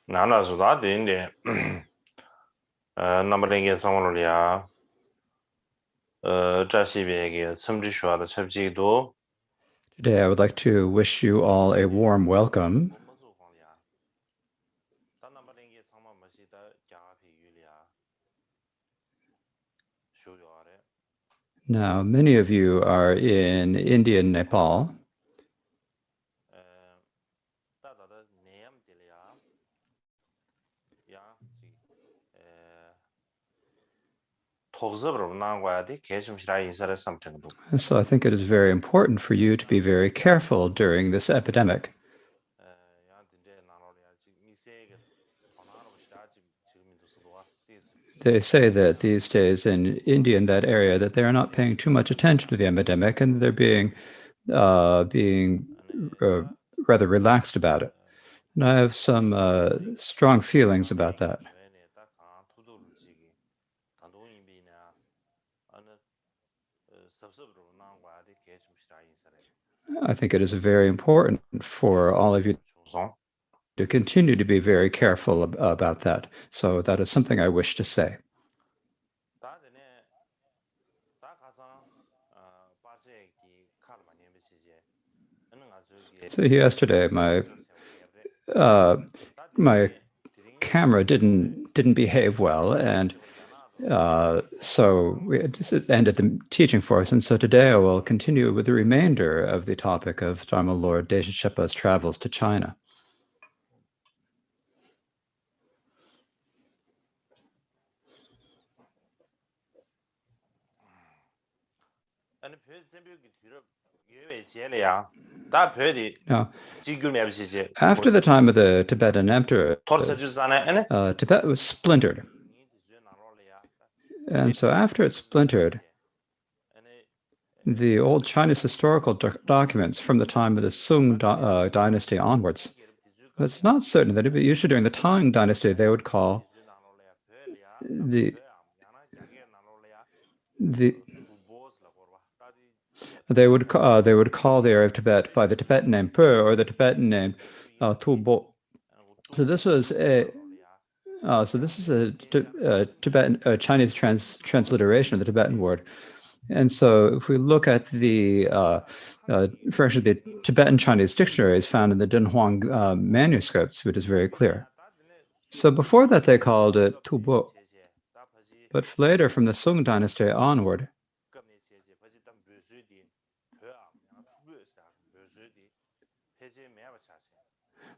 나나수다 되는데 남바랭게 상황을이야 자시베게 섬지슈와의 첩지도 Today, I would like to wish you all a warm welcome. Now, many of you are in India and Nepal. So I think it is very important for you to be very careful during this epidemic. They say that these days in India, in that area, that they are not paying too much attention to the epidemic, and they're being rather relaxed about it. And I have some strong feelings about that. I think it is very important for all of you to continue to be very careful about that. So that is something I wish to say. So yesterday, my camera didn't behave well, and so we ended the teaching for us. And so today I will continue with the remainder of the topic of Dharma Lord Deshen Sherpa's travels to China. Now, after the time of the Tibetan emperors, Tibet was splintered. And so after it splintered, the old Chinese historical documents from the time of the Sung dynasty onwards, it's not certain that usually during the Tang dynasty, they would call they would call the area of Tibet by the Tibetan name Per or the Tibetan name Tu Bo. So this was a Tibetan Chinese transliteration of the Tibetan word. And so if we look at the version of the Tibetan Chinese dictionaries found in the Dunhuang manuscripts, it is very clear. So before that, they called it Tu Bo. But later, from the Sung dynasty onward,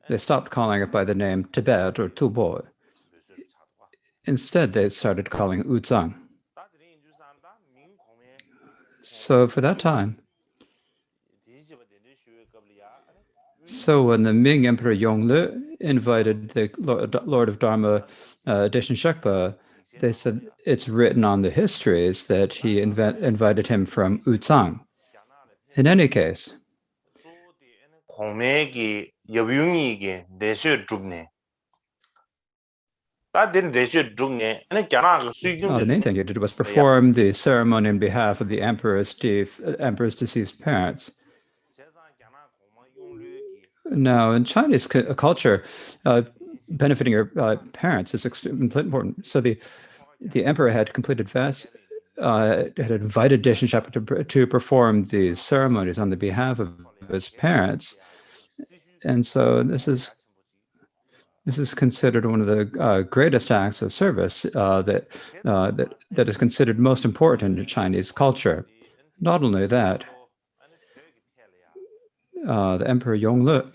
they stopped calling it by the name Tibet or Tubo. Instead, they started calling it Uzang. So for that time, so when the Ming Emperor Yongle invited the Lord of Dharma, Deshen Sherpa, they said it's written on the histories that he invited him from Uzang. In any case, the main thing he did was perform the ceremony on behalf of the emperor's deceased parents. Now, in Chinese culture, benefiting your parents is extremely important. So the emperor had completed fast, had invited Deshen Sherpa to perform these ceremonies on the behalf of his parents, and so this is considered one of the greatest acts of service that is considered most important in Chinese culture. Not only that, the Emperor Yongle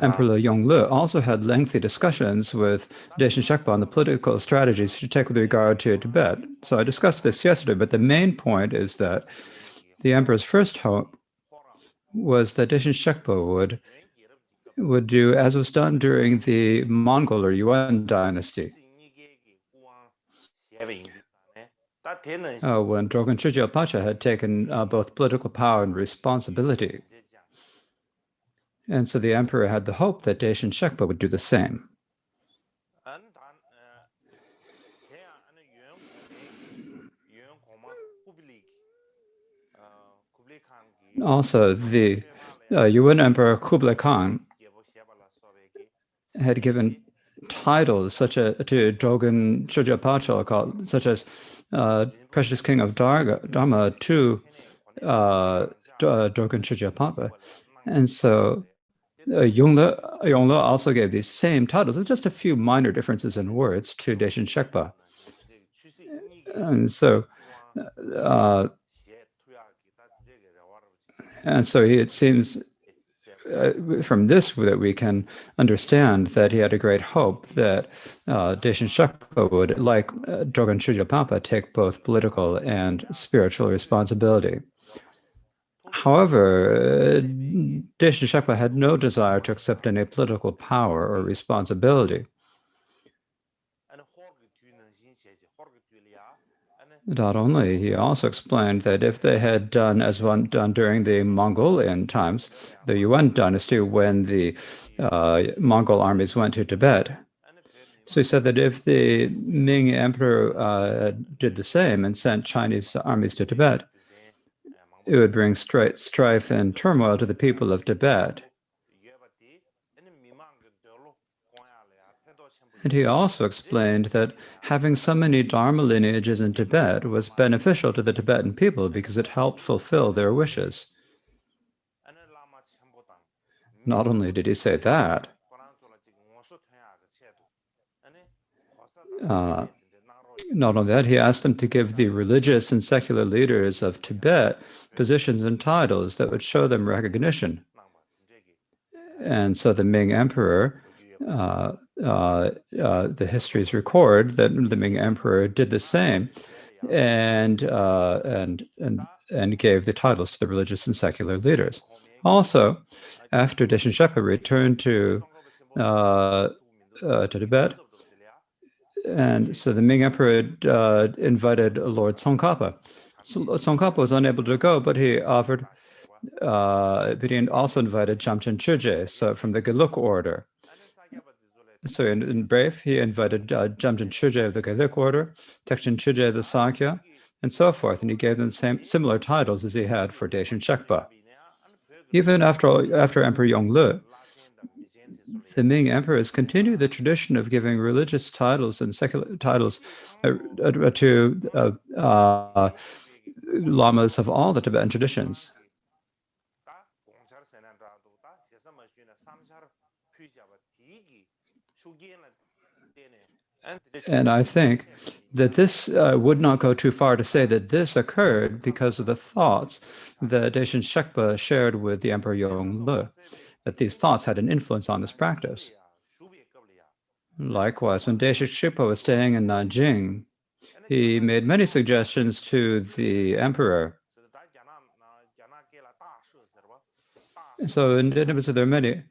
Emperor Yongle also had lengthy discussions with Deshen Sherpa on the political strategies to take with regard to Tibet. So I discussed this yesterday, but the main point is that the emperor's first hope was that Deshen Sherpa would do as was done during the Mongol or Yuan dynasty. When Drogten Chögyal Pacha had taken both political power and responsibility. And so the emperor had the hope that Deshen Sherpa would do the same. Also, the Yuan Emperor Kublai Khan had given titles such as to Dogen Shurja Pacha, such as Precious King of Dharma to Dogen Shurja Papa. And so Yongle also gave these same titles, with just a few minor differences in words, to Deshin Shekpa. And so uh, it seems from this that we can understand that he had a great hope that Deshin Shekpa would, like Dogen Shurja Papa, take both political and spiritual responsibility. However, Deshin Shekpa had no desire to accept any political power or responsibility. Not only, he also explained that if they had done as one done during the Mongolian times, the Yuan dynasty, when the Mongol armies went to Tibet. So he said that if the Ming Emperor did the same and sent Chinese armies to Tibet, it would bring strife and turmoil to the people of Tibet. And he also explained that having so many Dharma lineages in Tibet was beneficial to the Tibetan people because it helped fulfill their wishes. Not only did he say that, not only that, he asked them to give the religious and secular leaders of Tibet positions and titles that would show them recognition. And so the Ming Emperor, the histories record that the Ming Emperor did the same, and gave the titles to the religious and secular leaders. Also, after Deshin Shekpa returned to Tibet, and so the Ming Emperor invited Lord Tsongkhapa. So Tsongkhapa was unable to go, but he offered. But he also invited Jamchen Chuje, so from the Geluk order. So in Brave, he invited Jamchen Chuje of the Geluk order, Tekchen Chuje of the Sakya, and so forth, and he gave them similar titles as he had for Deshin Shekpa. Even after Emperor Yongle, the Ming emperors continued the tradition of giving religious titles and secular titles to lamas of all the Tibetan traditions. And I think that this would not go too far to say that this occurred because of the thoughts that Deshin Shekpa shared with the Emperor Yongle, that these thoughts had an influence on this practice. Likewise, when Deshin Shekpa was staying in Nanjing, he made many suggestions to the emperor. So there are many.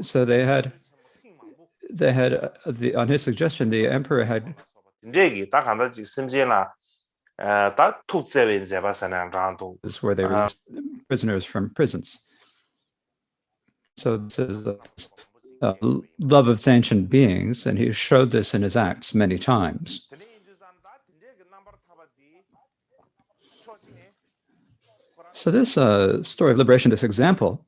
So they had on his suggestion, the emperor had. Where they released prisoners from prisons. So this is love of ancient beings, and he showed this in his acts many times. So this story of liberation, this example,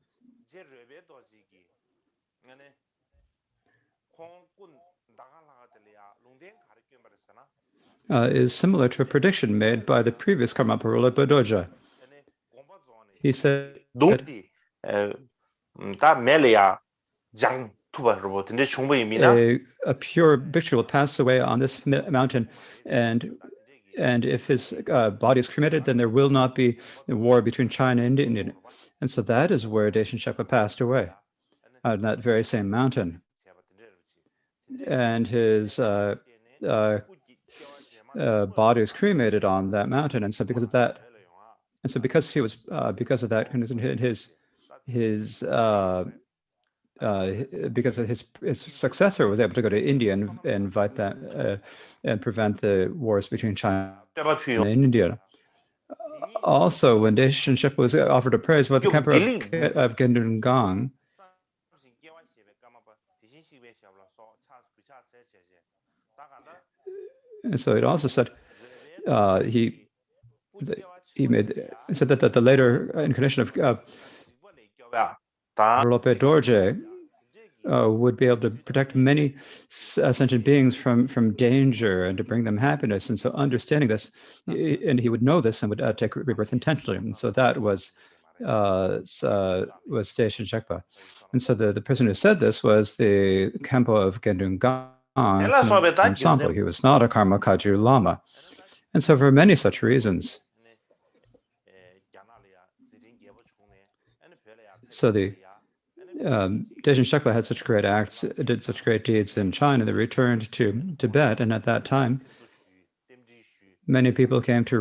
is similar to a prediction made by the previous Karmapa ruler Badoja. He said, a pure bhikshu will pass away on this mountain, and if his body is cremated, then there will not be a war between China and India. And so that is where Deshin Shekpa passed away, on that very same mountain. And his body was cremated on that mountain, and so because of that, because he was because of that, because of his successor was able to go to India and invite that and prevent the wars between China and India. Also, when Deshin Shekpa was offered a praise by the Emperor of Gendungang, and so it also said, he said that the later incarnation of Lope Dorje would be able to protect many sentient beings from danger and to bring them happiness. And so understanding this, and he would know this and would take rebirth intentionally. And so that was Daishin Shekpa. And so the person who said this was the Kempo of Gendungan Sampo. He was not a Karma Kaju Lama. And so for many such reasons, so the Daishin Shekpa had such great acts, did such great deeds in China, they returned to Tibet, and at that time, many people came to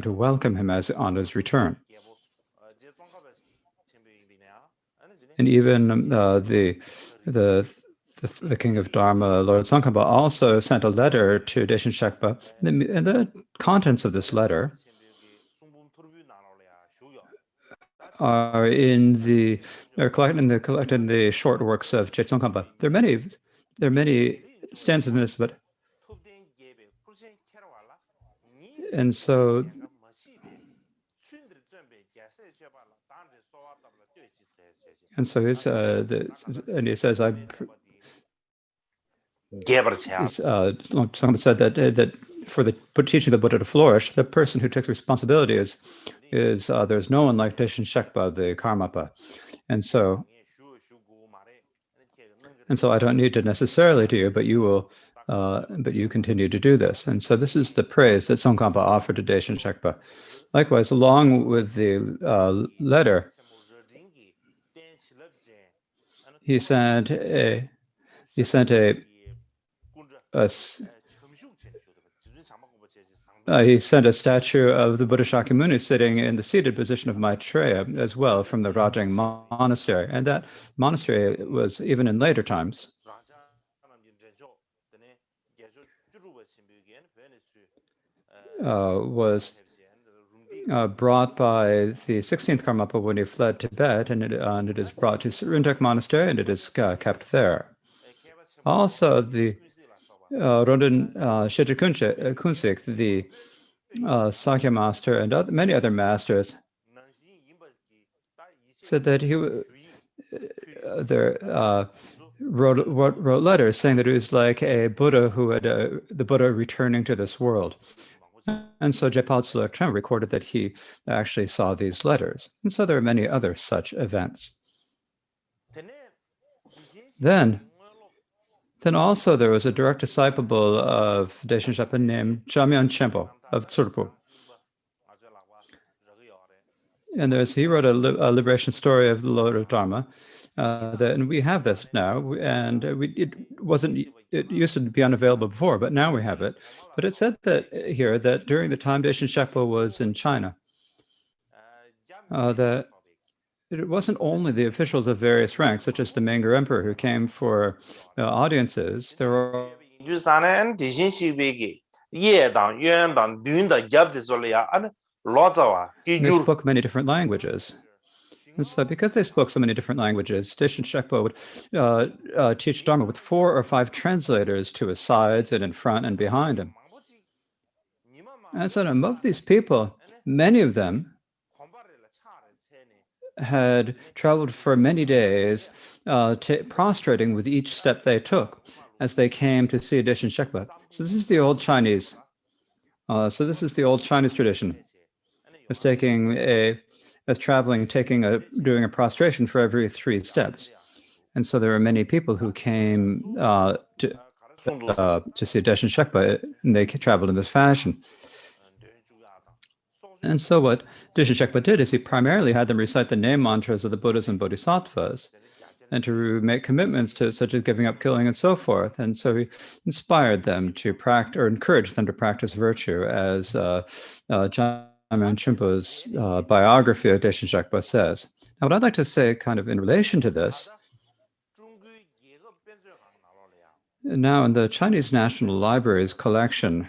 welcome him on his return. And even the king of Dharma, Lord Tsongkhapa, also sent a letter to Daishin Shekpa, and the contents of this letter are collected in the short works of Je Tsongkhapa. There are many stanzas in this, but and so he says Tsongkhapa said that for the teaching the Buddha to flourish, the person who takes responsibility is there's no one like Daishin Shekpa, the Karmapa. And so I don't need to necessarily do you, but you continue to do this. And so this is the praise that Tsongkhapa offered to Daishin Shekpa. Likewise, along with the letter, he sent a statue of the Buddha Shakyamuni sitting in the seated position of Maitreya as well from the Rajang monastery. And that monastery was, even in later times, was brought by the 16th Karmapa when he fled Tibet, and it is brought to Rinpoche Monastery, and it is kept there. Also, the Rondon Sheje Kunsik, the Sakya master, and many other masters said that he wrote letters saying that it was like a Buddha who had the Buddha returning to this world. And so Jepal Tsulak recorded that he actually saw these letters. And so there are many other such events. Then also there was a direct disciple of Daishin Shekpa named Jamyang Chenpo of Tsurpo. And he wrote a liberation story of the Lord of Dharma. And we have this now, and it used to be unavailable before, but now we have it. But it said that here that during the time Daishin Shekpa was in China, that it wasn't only the officials of various ranks, such as the Menger Emperor, who came for audiences. There were they spoke many different languages. And so because they spoke so many different languages, Daishin Shekpa would teach Dharma with 4 or 5 translators to his sides and in front and behind him. And so among these people, many of them had traveled for many days, prostrating with each step they took as they came to see Daishin Shekpa. So this is the old Chinese. Tradition. It's doing a prostration for every 3 steps. And so there were many people who came to see Daishin Shekpa, and they traveled in this fashion. And so what Daishin Shekpa did is he primarily had them recite the name mantras of the Buddhas and Bodhisattvas, and to make commitments to such as giving up killing and so forth. And so he inspired them to practice, or encouraged them to practice virtue, as Jamyang Chenpo's biography of Daishin Shekpa says. Now, what I'd like to say kind of in relation to this, now in the Chinese National Library's collection,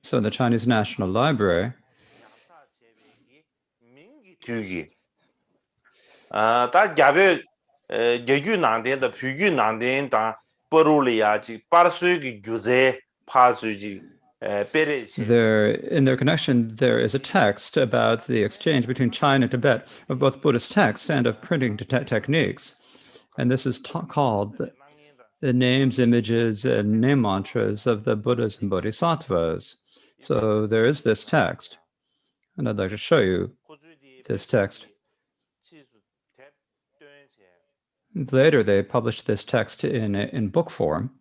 so in the Chinese National Library, 예유 난데다 퓨유 난데다 버룰이야지 빠르수기 규제 파수지 베레시 There, in their connection, there is a text about the exchange between China and Tibet of both Buddhist texts and of printing techniques. And this is called the names, images, and name mantras of the Buddhas and Bodhisattvas. So there is this text, and I'd like to show you this text. Later, they published this text in book form.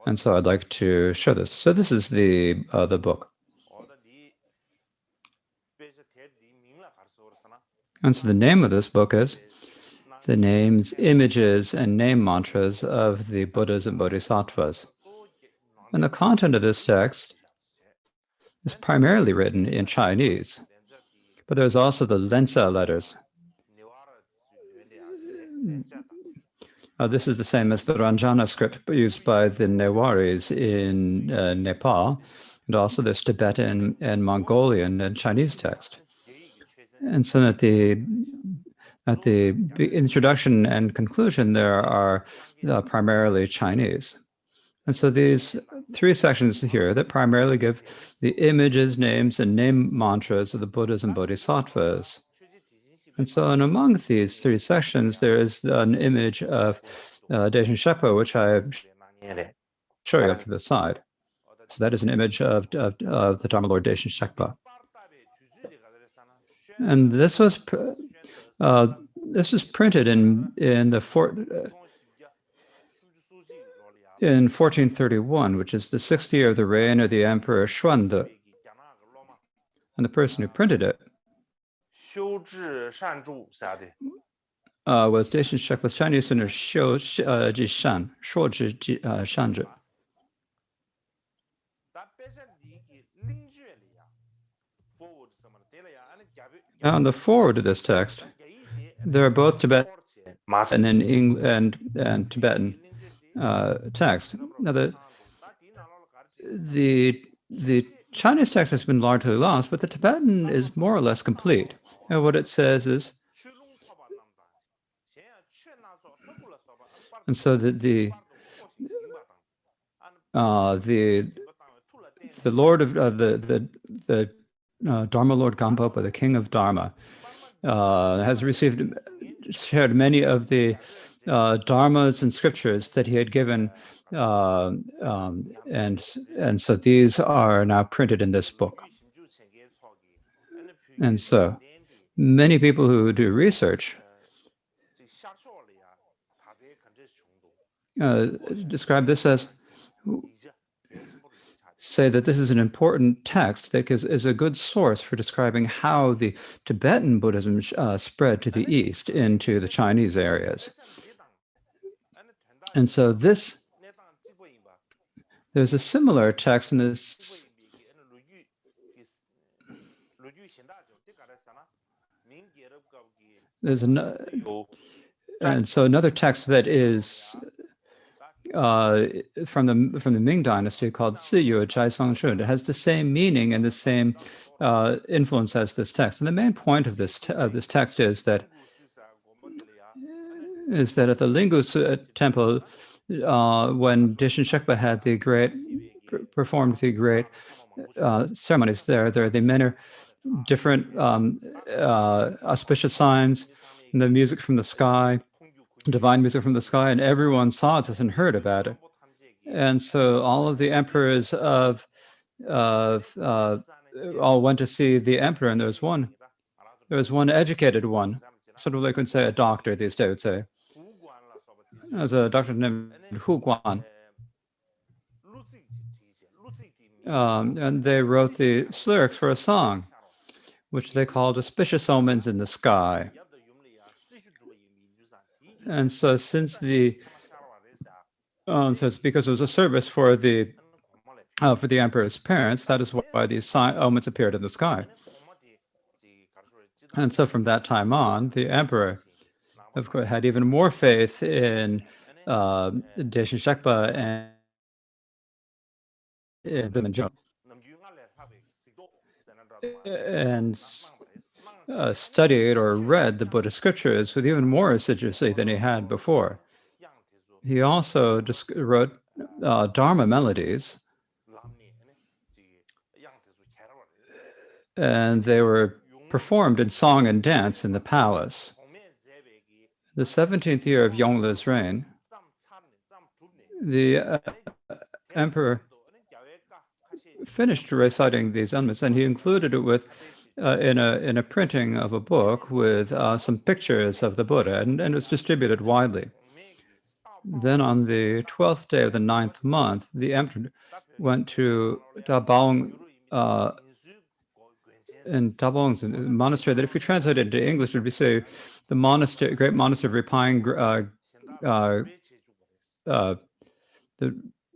And so I'd like to show this. So this is the book. And so the name of this book is The Names, Images, and Name Mantras of the Buddhas and Bodhisattvas. And the content of this text is primarily written in Chinese, but there's also the Lensa letters. This is the same as the Ranjana script used by the Newaris in Nepal, and also there's Tibetan and Mongolian and Chinese text. And so at the introduction and conclusion, there are primarily Chinese. And so these three sections here that primarily give the images, names, and name mantras of the Buddhas and Bodhisattvas. And so and among these three sections, there is an image of Deshin Shepa, which I show you up to the side. So that is an image of the Dharma Lord Deshin Shekpa. And this was printed in 1431, which is the 6th year of the reign of the Emperor Xuande. And the person who printed it was Deshin Shekpa's Chinese student Xiu Ji Shan, Shuo Ji Shanzhi. Now, on the forward of this text, there are both Tibetan and Tibetan text. Now, the Chinese text has been largely lost, but the Tibetan is more or less complete. And what it says is, and so the Lord of the Dharma Lord Gampopa, the King of Dharma, has shared many of the dharmas and scriptures that he had given, and so these are now printed in this book. And so many people who do research describe this as, say that this is an important text that is a good source for describing how the Tibetan Buddhism spread to the east into the Chinese areas. And so there's a similar text in this. And so another text that is from the Ming Dynasty called Ziyue Chai Song Shun. It has the same meaning and the same influence as this text. And the main point of this text is that at the Lingu temple, when Deshin Shekpa had performed the great ceremonies there are the many different auspicious signs, and the music from the sky, divine music from the sky, and everyone saw this and heard about it. And so all of the emperors all went to see the emperor, and there was one educated one, sort of like we would say a doctor these days would say. There's a doctor named Hu Guan. And they wrote the lyrics for a song, which they called Auspicious Omens in the Sky. And so since so it's because it was a service for the emperor's parents, that is why these omens appeared in the sky. And so from that time on, the emperor, of course, had even more faith in Deshin Shekpa and studied or read the Buddhist scriptures with even more assiduously than he had before. He also just wrote Dharma melodies, and they were performed in song and dance in the palace. The 17th year of Yongleu's reign, the emperor finished reciting these elements, and he included it with in a printing of a book with some pictures of the Buddha, and it was distributed widely. Then on the 12th day of the 9th month, the emperor went to Dabaong in Dabaong's monastery, that if you translate it into English, it would be say the monastery, great monastery of Repine, the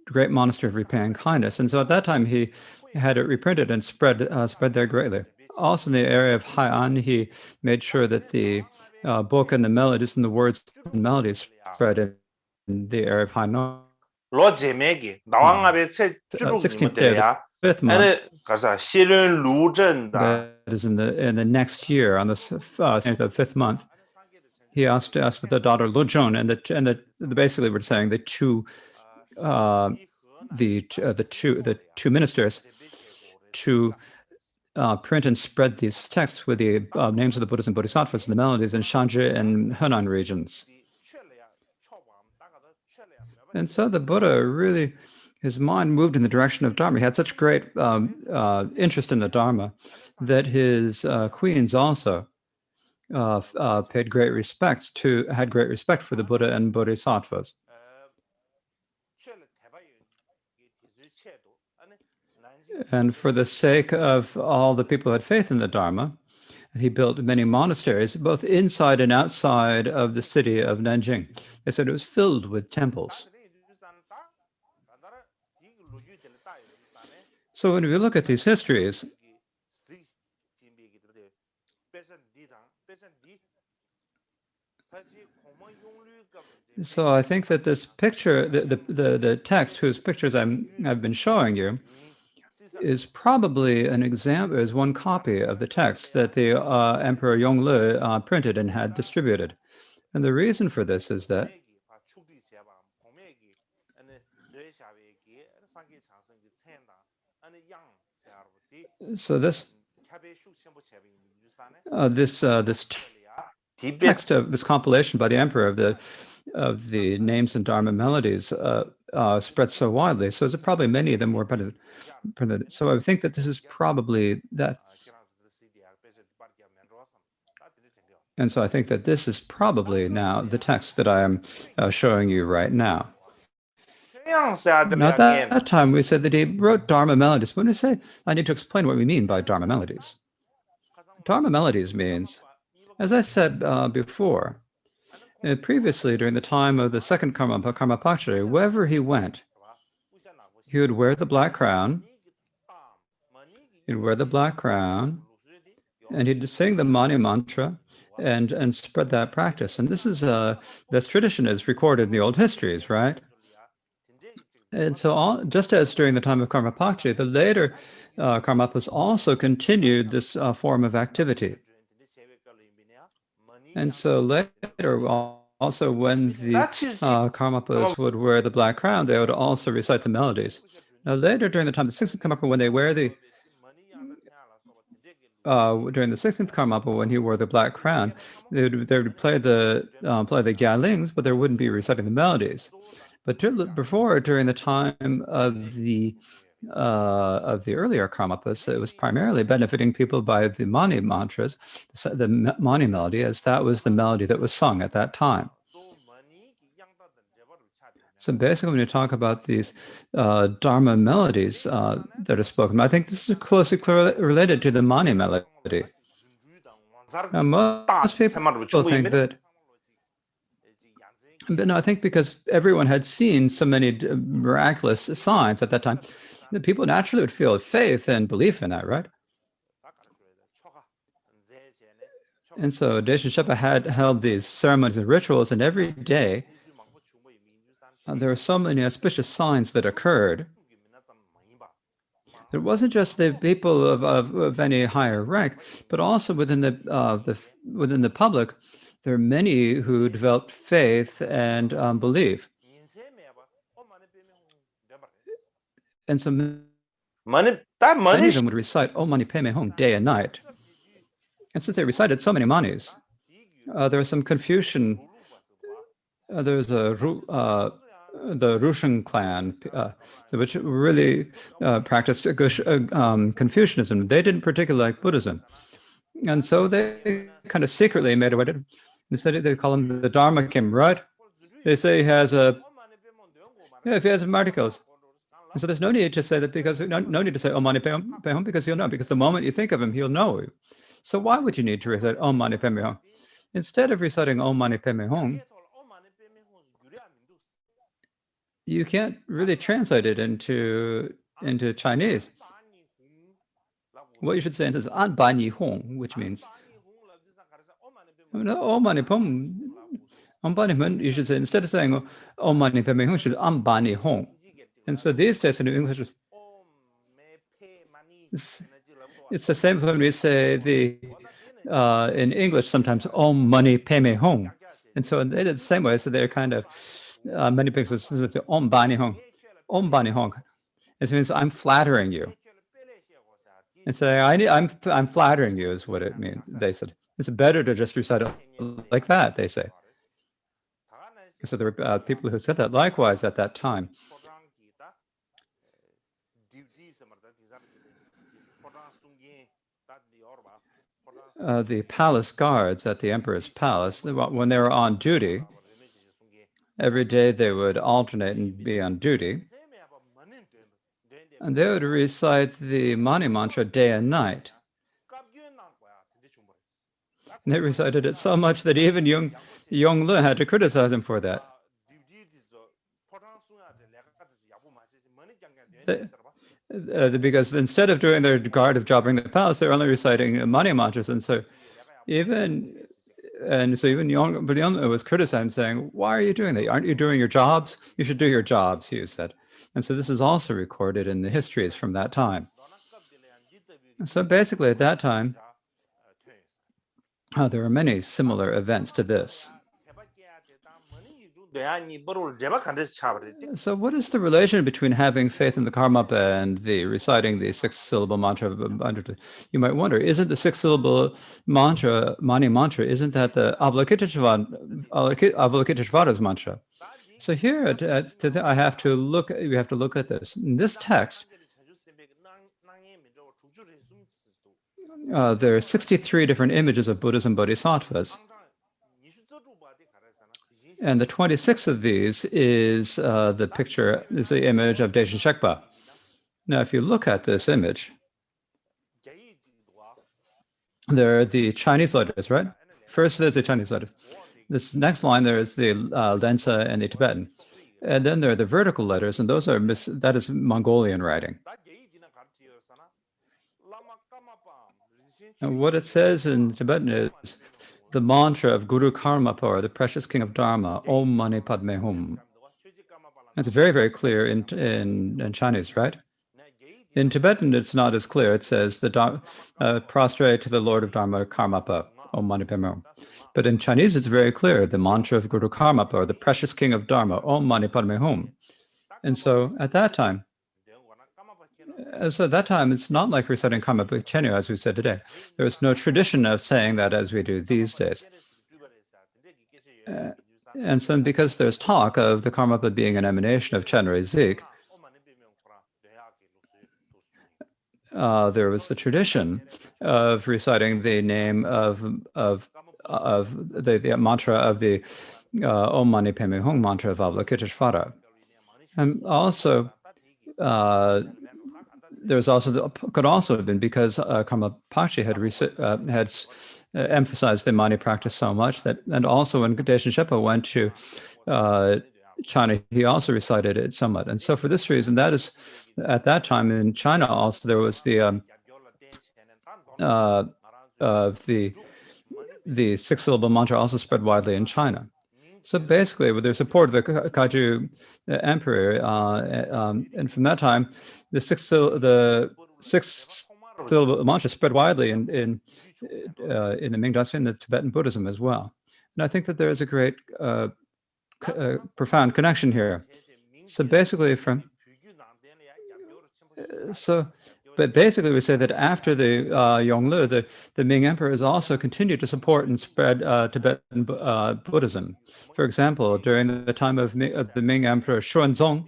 great monastery of repaying kindness. And so at that time, he had it reprinted and spread there greatly. Also in the area of Hai'an, he made sure that the book and the melodies and the words and melodies spread in the area of Hainan. 로 제메기 나왕압의 새 16th day of the 5th month, 아니 가서 실은 루전다 that is in the next year on the 5th month, he asked with the daughter Lojun, and basically we're saying the two ministers to print and spread these texts with the names of the Buddhas and Bodhisattvas and the melodies in Shanzhi and Henan regions. And so the Buddha really, his mind moved in the direction of Dharma. He had such great interest in the Dharma that his queens also had great respect for the Buddha and Bodhisattvas. And for the sake of all the people who had faith in the Dharma, he built many monasteries, both inside and outside of the city of Nanjing. They said it was filled with temples. So when we look at these histories, so I think that this picture, the text whose pictures I've been showing you, is probably is one copy of the text that the Emperor Yongle printed and had distributed. And the reason for this is that so this text of this compilation by the emperor of the names and Dharma melodies spread so widely. So there's probably many of them were printed. So I think that this is probably that. And so I think that this is probably now the text that I am showing you right now. Now, at that time, we said that he wrote Dharma melodies. When we say, I need to explain what we mean by Dharma melodies. Dharma melodies means, as I said before, previously during the time of the second Karmapakshari, wherever he went, he would wear the black crown. He'd wear the black crown, and he'd sing the Mani mantra and spread that practice. And this tradition is recorded in the old histories, right? And so just as during the time of Karmapakshari, the later Karmapas also continued this form of activity. And so later, also when the Karmapas would wear the black crown, they would also recite the melodies. Now later during the time of the 16th Karmapa, when they wear the during the 16th Karmapa, when he wore the black crown, they would play the gyalings, but they wouldn't be reciting the melodies. But before, during the time of the earlier Karmapas, it was primarily benefiting people by the Mani mantras, the Mani melody, as that was the melody that was sung at that time. So basically, when you talk about these Dharma melodies that are spoken, I think this is closely related to the Mani melody. Now, most people think that. But no, I think because everyone had seen so many miraculous signs at that time, the people naturally would feel faith and belief in that, right? And so Deshin Shepa had held these ceremonies and rituals, and every day there were so many auspicious signs that occurred. It wasn't just the people of any higher rank, but also within within the public, there are many who developed faith and belief. And so Mani, that many money of them would recite Om Mani Padme Hum day and night. And since they recited so many manis, there was some confusion. There was the Rushan clan, which really practiced Confucianism. They didn't particularly like Buddhism. And so they kind of secretly made a way to, instead they call him the Dharma Kim, right? They say he has if he has articles. And so there's no need to say that because, no need to say Om Mani Padme Hum because he'll know, because the moment you think of him, he'll know you. So why would you need to recite Om Mani Padme Hum? Instead of reciting Om Mani Padme Hum, you can't really translate it into Chinese. What you should say is An Ba Ni Hong, which means Om Mani Padme Hum. You should say, instead of saying Om Mani Padme Hum, you should An Ba Ni Hong. And so these days in English, it's the same when we say in English sometimes Om Mani Padme Hum. And so they did the same way. So they're kind of many people say Om Bani Hong. Om Bani Hong. It means I'm flattering you. And so I'm flattering you is what it means. They said it's better to just recite it like that. They say. So there were people who said that likewise at that time. The palace guards at the emperor's palace, when they were on duty, every day they would alternate and be on duty, and they would recite the Mani mantra day and night. And they recited it so much that even Yongle had to criticize him for that. Because instead of doing their guard of jobbing the palace, they're only reciting Mani mantras, and so even Yongle was criticizing, saying, "Why are you doing that? Aren't you doing your jobs? You should do your jobs," he said. And so this is also recorded in the histories from that time. So basically, at that time, there are many similar events to this. So what is the relation between having faith in the Karmapa and the reciting the 6-syllable mantra? You might wonder, isn't the 6-syllable mantra, Mani mantra, isn't that the Avalokiteshvara's mantra? So here, we have to look at this. In this text, there are 63 different images of Buddhas and Bodhisattvas. And the 26th of these is the image of Deshin Shekpa. Now, if you look at this image, there are the Chinese letters, right? First, there's the Chinese letters. This next line, there is the Lhasa and the Tibetan. And then there are the vertical letters, and that is Mongolian writing. And what it says in Tibetan is the mantra of Guru Karmapa, or the precious king of Dharma, Om Mani Padme Hum. It's very, very clear in Chinese, right? In Tibetan, it's not as clear. It says prostrate to the Lord of Dharma, Karmapa, Om Mani Padme Hum. But in Chinese, it's very clear, the mantra of Guru Karmapa, or the precious king of Dharma, Om Mani Padme Hum. And so at that time, it's not like reciting Karmapa Chenyu, as we said today. There is no tradition of saying that as we do these days. And so because there's talk of the Karmapa being an emanation of Chenrezig, Zik, there was the tradition of reciting the name of the mantra of the Om Mani Padme Hum mantra of Avalokiteshvara. And also, could also have been because Karma Pakshi had emphasized the Mani practice so much and also when Deshin Shekpa went to China, he also recited it somewhat. And so for this reason, that is, at that time in China also, there was the 6-syllable mantra also spread widely in China. So basically, with the support of the Kaju emperor, and from that time, the six-syllable mantra spread widely in the Ming Dynasty and the Tibetan Buddhism as well. And I think that there is a great profound connection here. So basically but basically we say that after the Yongle, the Ming emperors also continued to support and spread Tibetan Buddhism. For example, during the time of the Ming Emperor Xuanzong,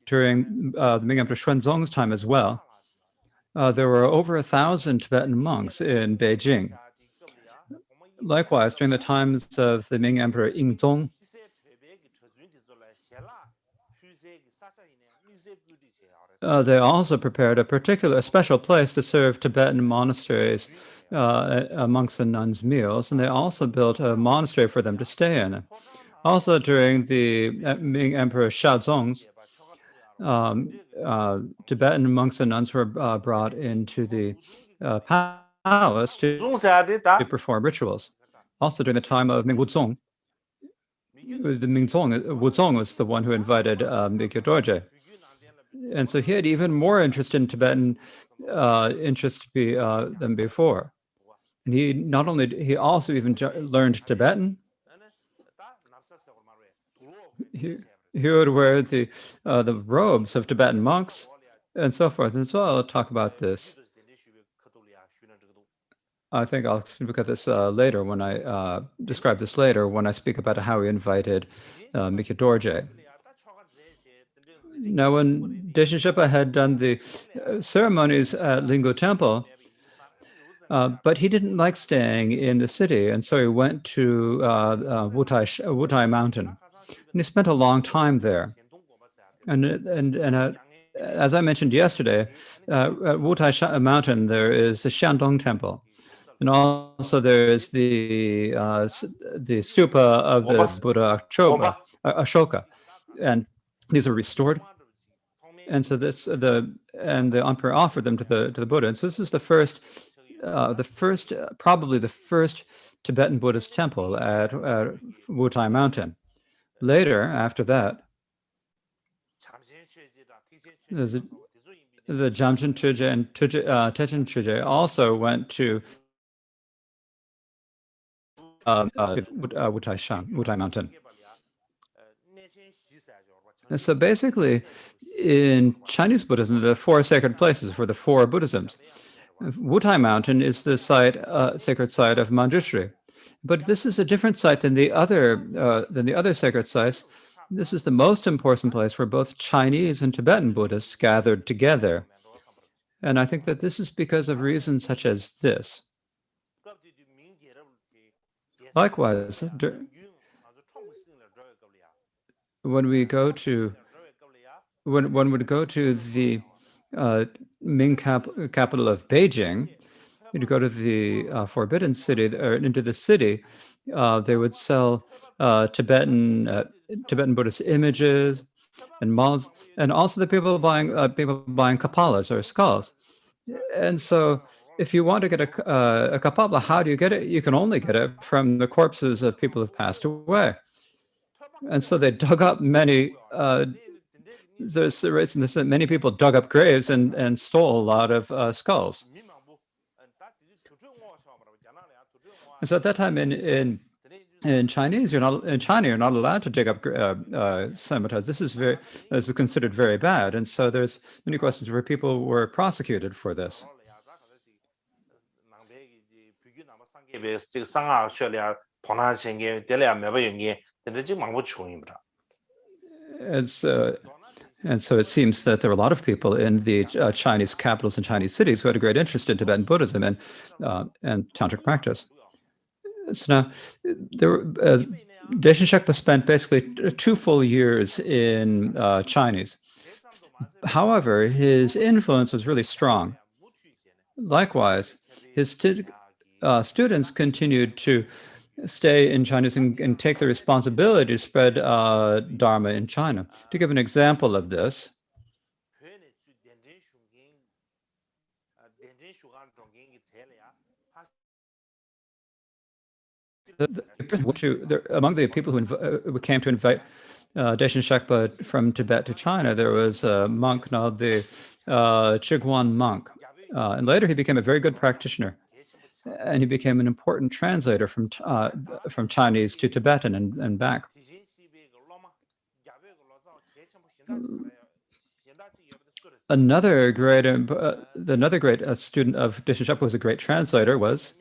during the Ming Emperor Xuanzong's time as well, there were over 1,000 Tibetan monks in Beijing. Likewise, during the times of the Ming Emperor Yingzong, they also prepared a special place to serve Tibetan monasteries, monks and nuns meals, and they also built a monastery for them to stay in. Also, during the Ming Emperor Xiaozong's, Tibetan monks and nuns were brought into the palace to perform rituals. Also, during the time of Ming Wuzong, Wuzong was the one who invited Mikyo Dorje. And so he had even more interest in Tibetan than before. And he also even learned Tibetan. He would wear the robes of Tibetan monks and so forth. And so I'll talk about this. I think I'll speak about this later when I describe this later when I speak about how he invited Mikyo Dorje. Now, when Deshin Sherpa had done the ceremonies at Linggu Temple, but he didn't like staying in the city, and so he went to Wutai Mountain, and he spent a long time there. And as I mentioned yesterday, at Wutai Mountain there is the Shandong Temple, and also there is the stupa of the Buddha Ashoka, and these are restored. And so the emperor offered them to the Buddha. And so this is probably the first Tibetan Buddhist temple at Wutai Mountain. Later, after that, the Jamchen Chuje and Techen Chuje also went to Wutai Mountain. And so basically, in Chinese Buddhism, there are 4 sacred places for the 4 Buddhisms. Wutai Mountain is the sacred site of Manjushri, but this is a different site than the other sacred sites. This is the most important place where both Chinese and Tibetan Buddhists gathered together, and I think that this is because of reasons such as this. Likewise, when we go to the Ming capital of Beijing, to go to the Forbidden City or into the city, they would sell Tibetan Buddhist images and malls, and also the people buying kapalas or skulls. And so, if you want to get a kapala, how do you get it? You can only get it from the corpses of people who've passed away. And so they dug up many. Many people dug up graves and stole a lot of skulls. And so at that time in China, you're not allowed to dig up cemeteries. This is considered very bad. And so there's many questions where people were prosecuted for this. And so it seems that there were a lot of people in the Chinese capitals and Chinese cities who had a great interest in Tibetan Buddhism and tantric practice. So now, Deshin Sherpa spent basically 2 full years in Chinese. However, his influence was really strong. Likewise, his students continued to stay in China and take the responsibility to spread Dharma in China. To give an example of this, among the people who came to invite Deshin Sherpa from Tibet to China, there was a monk called the Chiguan monk. And later he became a very good practitioner. And he became an important translator from Chinese to Tibetan and back. Another great student of Deshen Shekpa, who was a great translator, was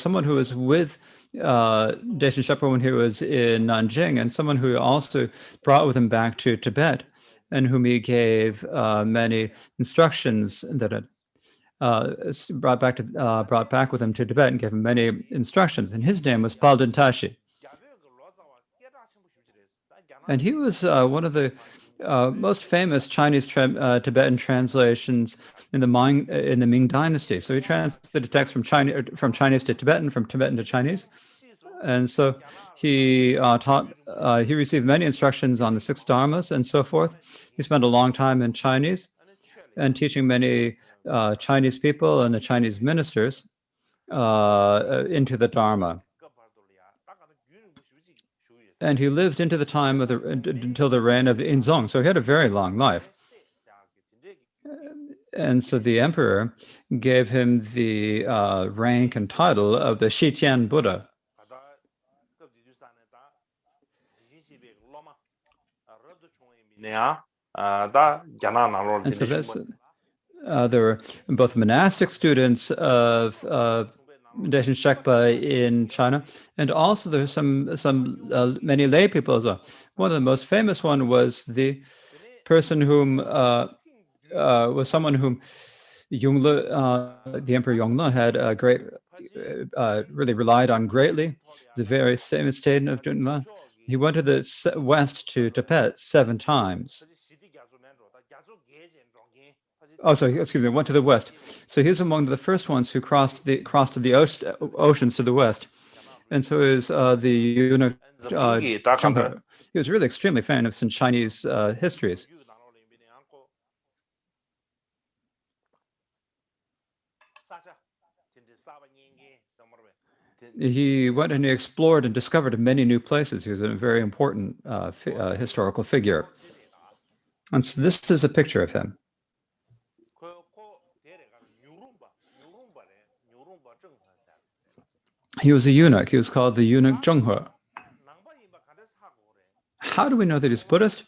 someone who was with Deshen Shekpa when he was in Nanjing, and someone who also brought with him back to Tibet, and whom he gave many instructions that had brought back with him to Tibet and gave him many instructions. And his name was Palden Tashi. And he was one of the most famous Chinese Tibetan translations in the Ming Dynasty. So he translated text from Chinese to Tibetan, from Tibetan to Chinese. And so he he received many instructions on the six dharmas and so forth. He spent a long time in Chinese and teaching many Chinese people and the Chinese ministers into the Dharma. And he lived into the time of until the reign of Inzong. So he had a very long life. And so the emperor gave him the rank and title of the Shitian Buddha. And so this, there were both monastic students of Deshen Shekpa in China, and also there's some many lay people as well. One of the most famous one was the person whom was someone whom Yongle, the Emperor Yongle had really relied on greatly. The very famous statement of Yongle. He went to the west to Tibet 7 times. Oh, sorry, excuse me, went to the west. So he was among the first ones who crossed the oceans to the west. And so is the eunuch Zhenghe. He was really extremely famous in Chinese histories. He went and he explored and discovered many new places. He was a very important historical figure. And so this is a picture of him. He was a eunuch. He was called the eunuch Zhenghe. How do we know that he's Buddhist?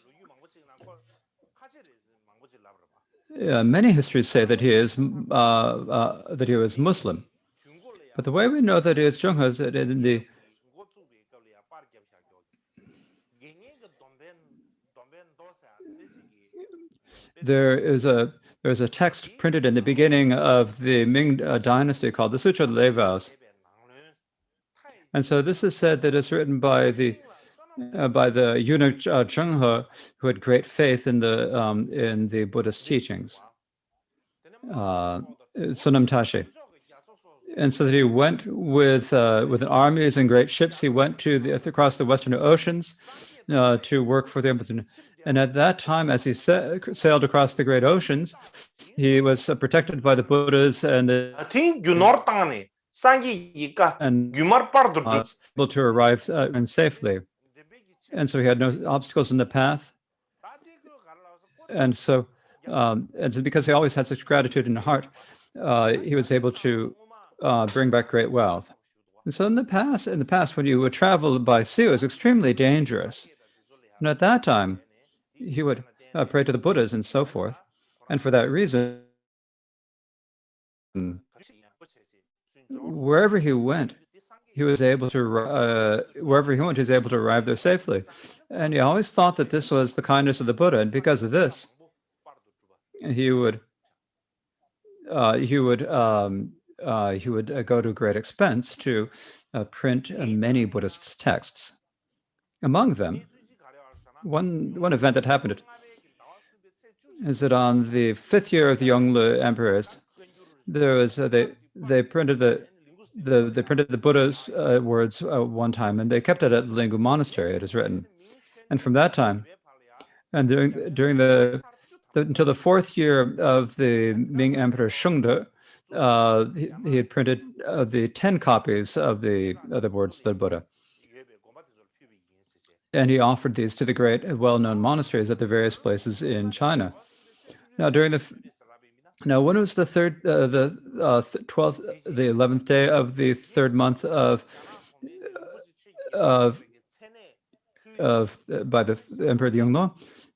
Many histories say that he was Muslim. But the way we know that he is Zhenghe is that in the there's a text printed in the beginning of the Ming Dynasty called the Sutra of the Lay Vows. And so this is said that it's written by the eunuch Zhenghe, who had great faith in the Buddhist teachings, Sonam Tashi. And so that he went with armies and great ships. He went across the Western Oceans to work for the emperor. And at that time, as he sailed across the great oceans, he was protected by the Buddhas and able to arrive safely. And so he had no obstacles in the path. And so because he always had such gratitude in the heart, he was able to bring back great wealth. And so in the past, when you would travel by sea, it was extremely dangerous. And at that time, he would pray to the Buddhas and so forth. And for that reason, wherever he went, he was able to arrive there safely. And he always thought that this was the kindness of the Buddha, and because of this, he would go to great expense to print many Buddhist texts. Among them, one event that happened is that on the 5th year of the Yongle emperors, there was they printed the Buddha's words one time, and they kept it at the Lingu Monastery. It is written, and from that time, and during until the 4th year of the Ming Emperor Shungde, he had printed the 10 copies of the words of the Buddha. and he offered these to the great, well-known monasteries at the various places in China. Now, when was the 12th, the 11th day of the third month of by the Emperor Yongle?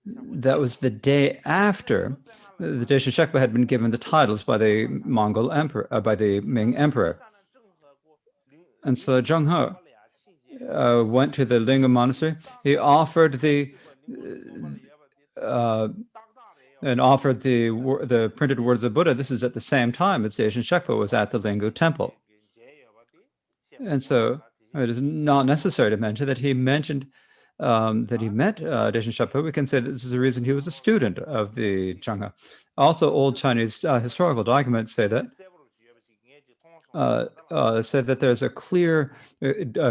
That was the day after the Deshen Shekpa had been given the titles by the Mongol emperor, by the Ming emperor. And so Zheng He went to the Lingam monastery. He offered the printed words of Buddha. This is at the same time as Deshen Shekpa was at the Lingu temple. And so it is not necessary to mention that he mentioned that he met Deshen Shekpa. We can say that this is the reason he was a student of the Zheng He. Also, old Chinese historical documents say that there's a clear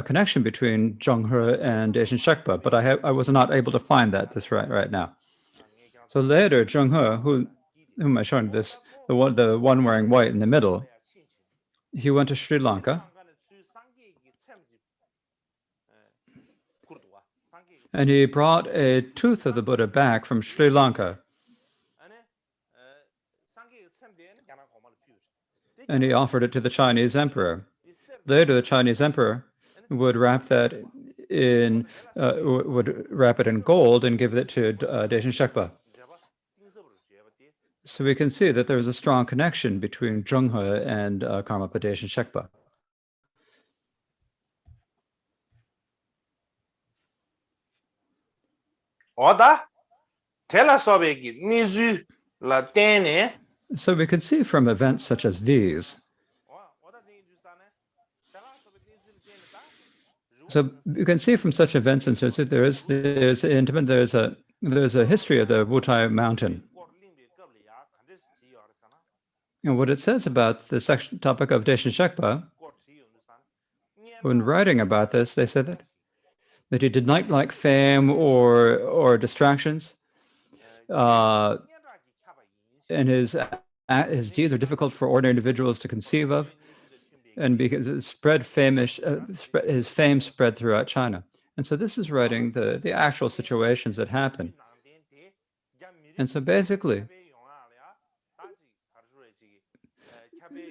connection between Zheng He and Deshen Shekpa, but I was not able to find that right now. So later, Zheng He, whom I showed this, the one wearing white in the middle, he went to Sri Lanka, and he brought a tooth of the Buddha back from Sri Lanka. And he offered it to the Chinese emperor. Later, the Chinese emperor would wrap that in gold and give it to Deshen Shekpa. So we can see that there is a strong connection between Zheng He and Karmapa Deshen Shekpa. So we can see from events such as these. So you can see from such events and such that there's a history of the Wutai Mountain. And what it says about the topic of Deshen Shekpa, when writing about this, they said that he did not like fame or distractions, and his deeds are difficult for ordinary individuals to conceive of, and because it spread his fame spread throughout China. And so this is writing the actual situations that happen. And so basically,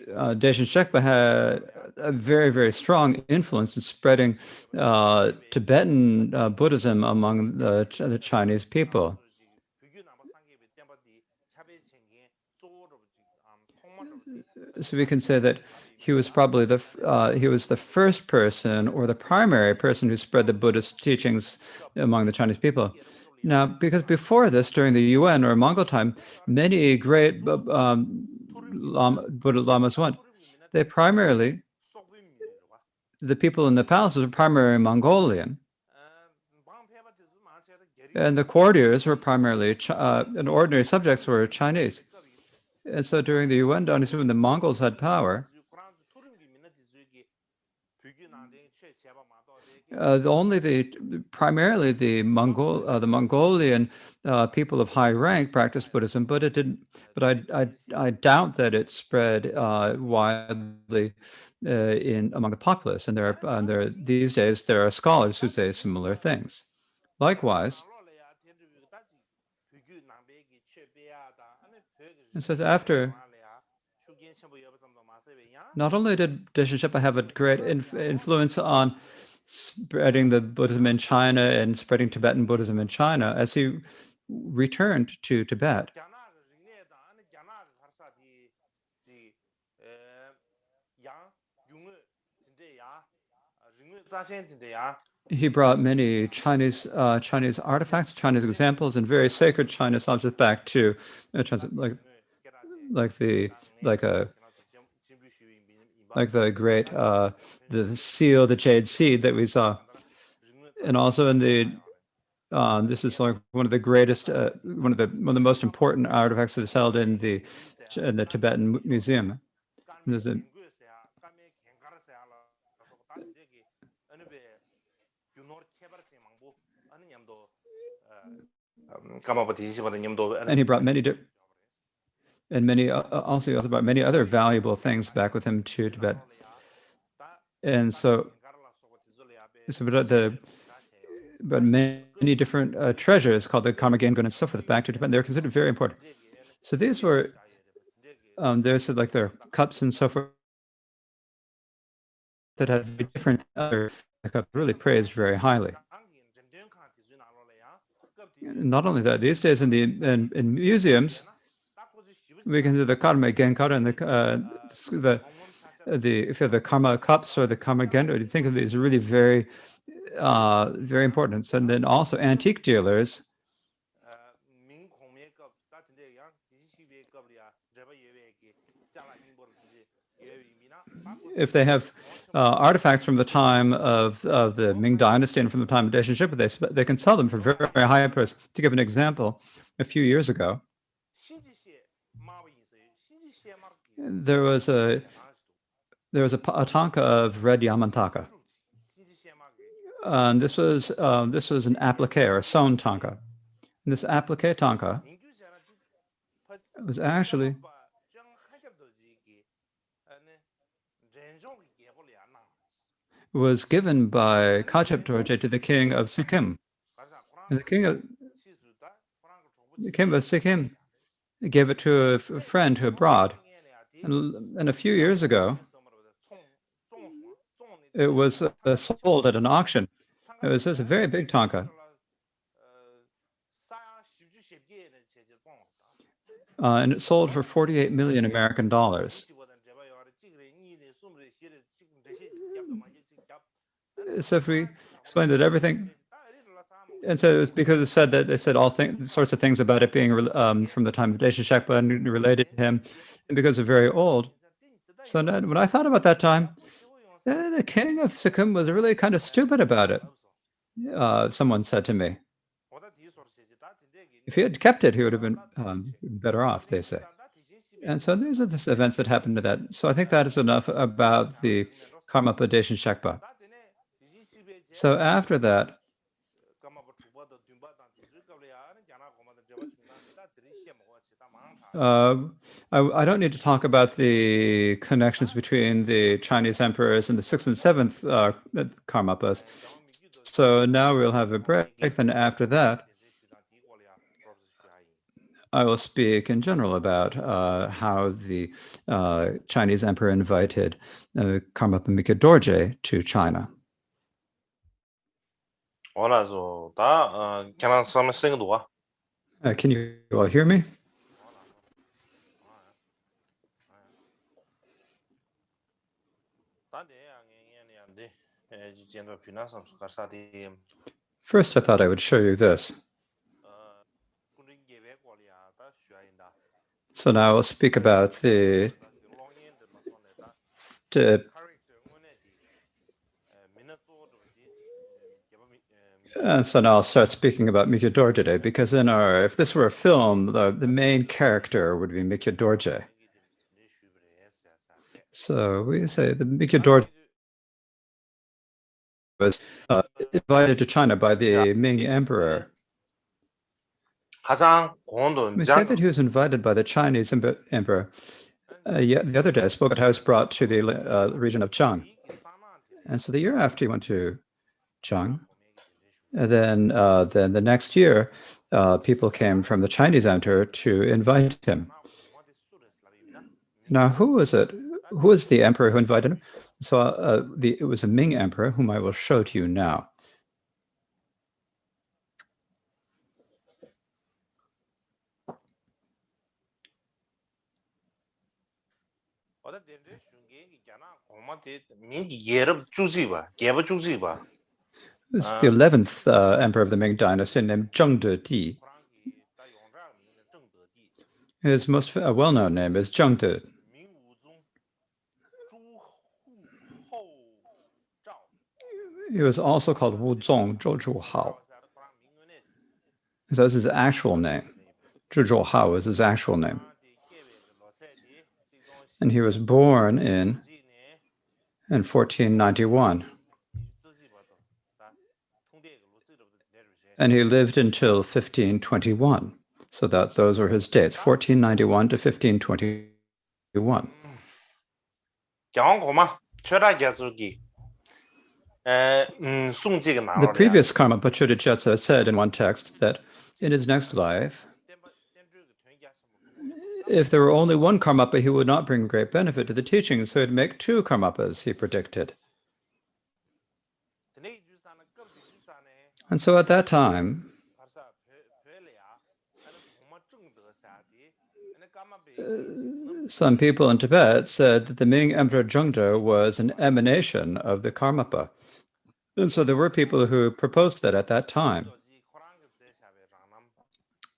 Deshen Shekpa had a very, very strong influence in spreading Tibetan Buddhism among the Chinese people. So we can say that he was probably the first person or the primary person who spread the Buddhist teachings among the Chinese people. Now, because before this, during the Yuan or Mongol time, many great Buddha lamas went. The people in the palaces were primarily Mongolian, and the courtiers were primarily, and ordinary subjects were Chinese. And so during the Yuan dynasty, when the Mongols had power, primarily the Mongolian people of high rank practiced Buddhism, but it didn't. But I doubt that it spread widely among the populace. And these days there are scholars who say similar things. Likewise, and so after, not only did Deshen Shekpa have a great influence on spreading the Buddhism in China and spreading Tibetan Buddhism in China, as he returned to Tibet, he brought many Chinese artifacts, Chinese examples, and very sacred Chinese objects back to like the great the seal, the jade seed that we saw, and also in the this is like one of the greatest, one of the most important artifacts that is held in the Tibetan Museum. There's a, and he brought also brought many other valuable things back with him to Tibet. And so but many different treasures called the Karma Gengun and so forth back to Japan. They're considered very important. So these were, there's like their cups and so forth that had very different other cups really praised very highly. Not only that, these days in museums, we can do the Karma Genkara and if you have the Karma cups or the Karma Gendo, you think of these really very, very important. And then also antique dealers, if they have artifacts from the time of the Ming Dynasty and from the time of Daishin Shikpa, they can sell them for very, very high price. To give an example, a few years ago, there was a tanka of red Yamantaka. This was an applique or a sewn tanka. And this applique tanka was actually given by Kachep Dorje to the king of Sikkim. And the king of Sikkim gave it to a friend who abroad. And a few years ago, it was sold at an auction. It was just a very big tanka. And it sold for 48 million American dollars. So if we explain that everything, and so it was because it said that they said all sorts of things about it being from the time of Daishin Shakpa and related to him, and because they're very old. So when I thought about that time, the king of Sikkim was really kind of stupid about it. Someone said to me, if he had kept it, he would have been better off, they say. And so these are the events that happened to that. So I think that is enough about the Karmapa Daishin Shakpa. So after that, I don't need to talk about the connections between the Chinese emperors and the 6th and 7th Karmapas. So now we'll have a break, and after that, I will speak in general about how the Chinese emperor invited Karmapa Mikyo Dorje to China. Can you all hear me? First, I thought I would show you this. So now I'll speak about the and so now I'll start speaking about Mikyo Dorje, because if this were a film, the main character would be Mikyo Dorje. So we say the Mikyo Dorje was invited to China by the Ming Emperor. We say that he was invited by the Chinese emperor. The other day, I spoke at how he was brought to the region of Zhang. And so the year after he went to Zhang, and then the next year, people came from the Chinese emperor to invite him. Now, who was it? Who was the emperor who invited him? So it was a Ming emperor, whom I will show to you now. This is the 11th emperor of the Ming Dynasty, named Zheng De. His most well-known name is Zheng De. He was also called Wu Zong Zhou Zhu Hao. So this is his actual name. Zhu Zhou Hao is his actual name. And he was born in 1491. And he lived until 1521. So those are his dates, 1491 to 1521. The previous Karmapa Chudyachetsa said in one text that in his next life, if there were only one Karmapa, he would not bring great benefit to the teachings, so he'd make two Karmapas, he predicted. And so at that time, some people in Tibet said that the Ming Emperor Zhengde was an emanation of the Karmapa. And so there were people who proposed that at that time.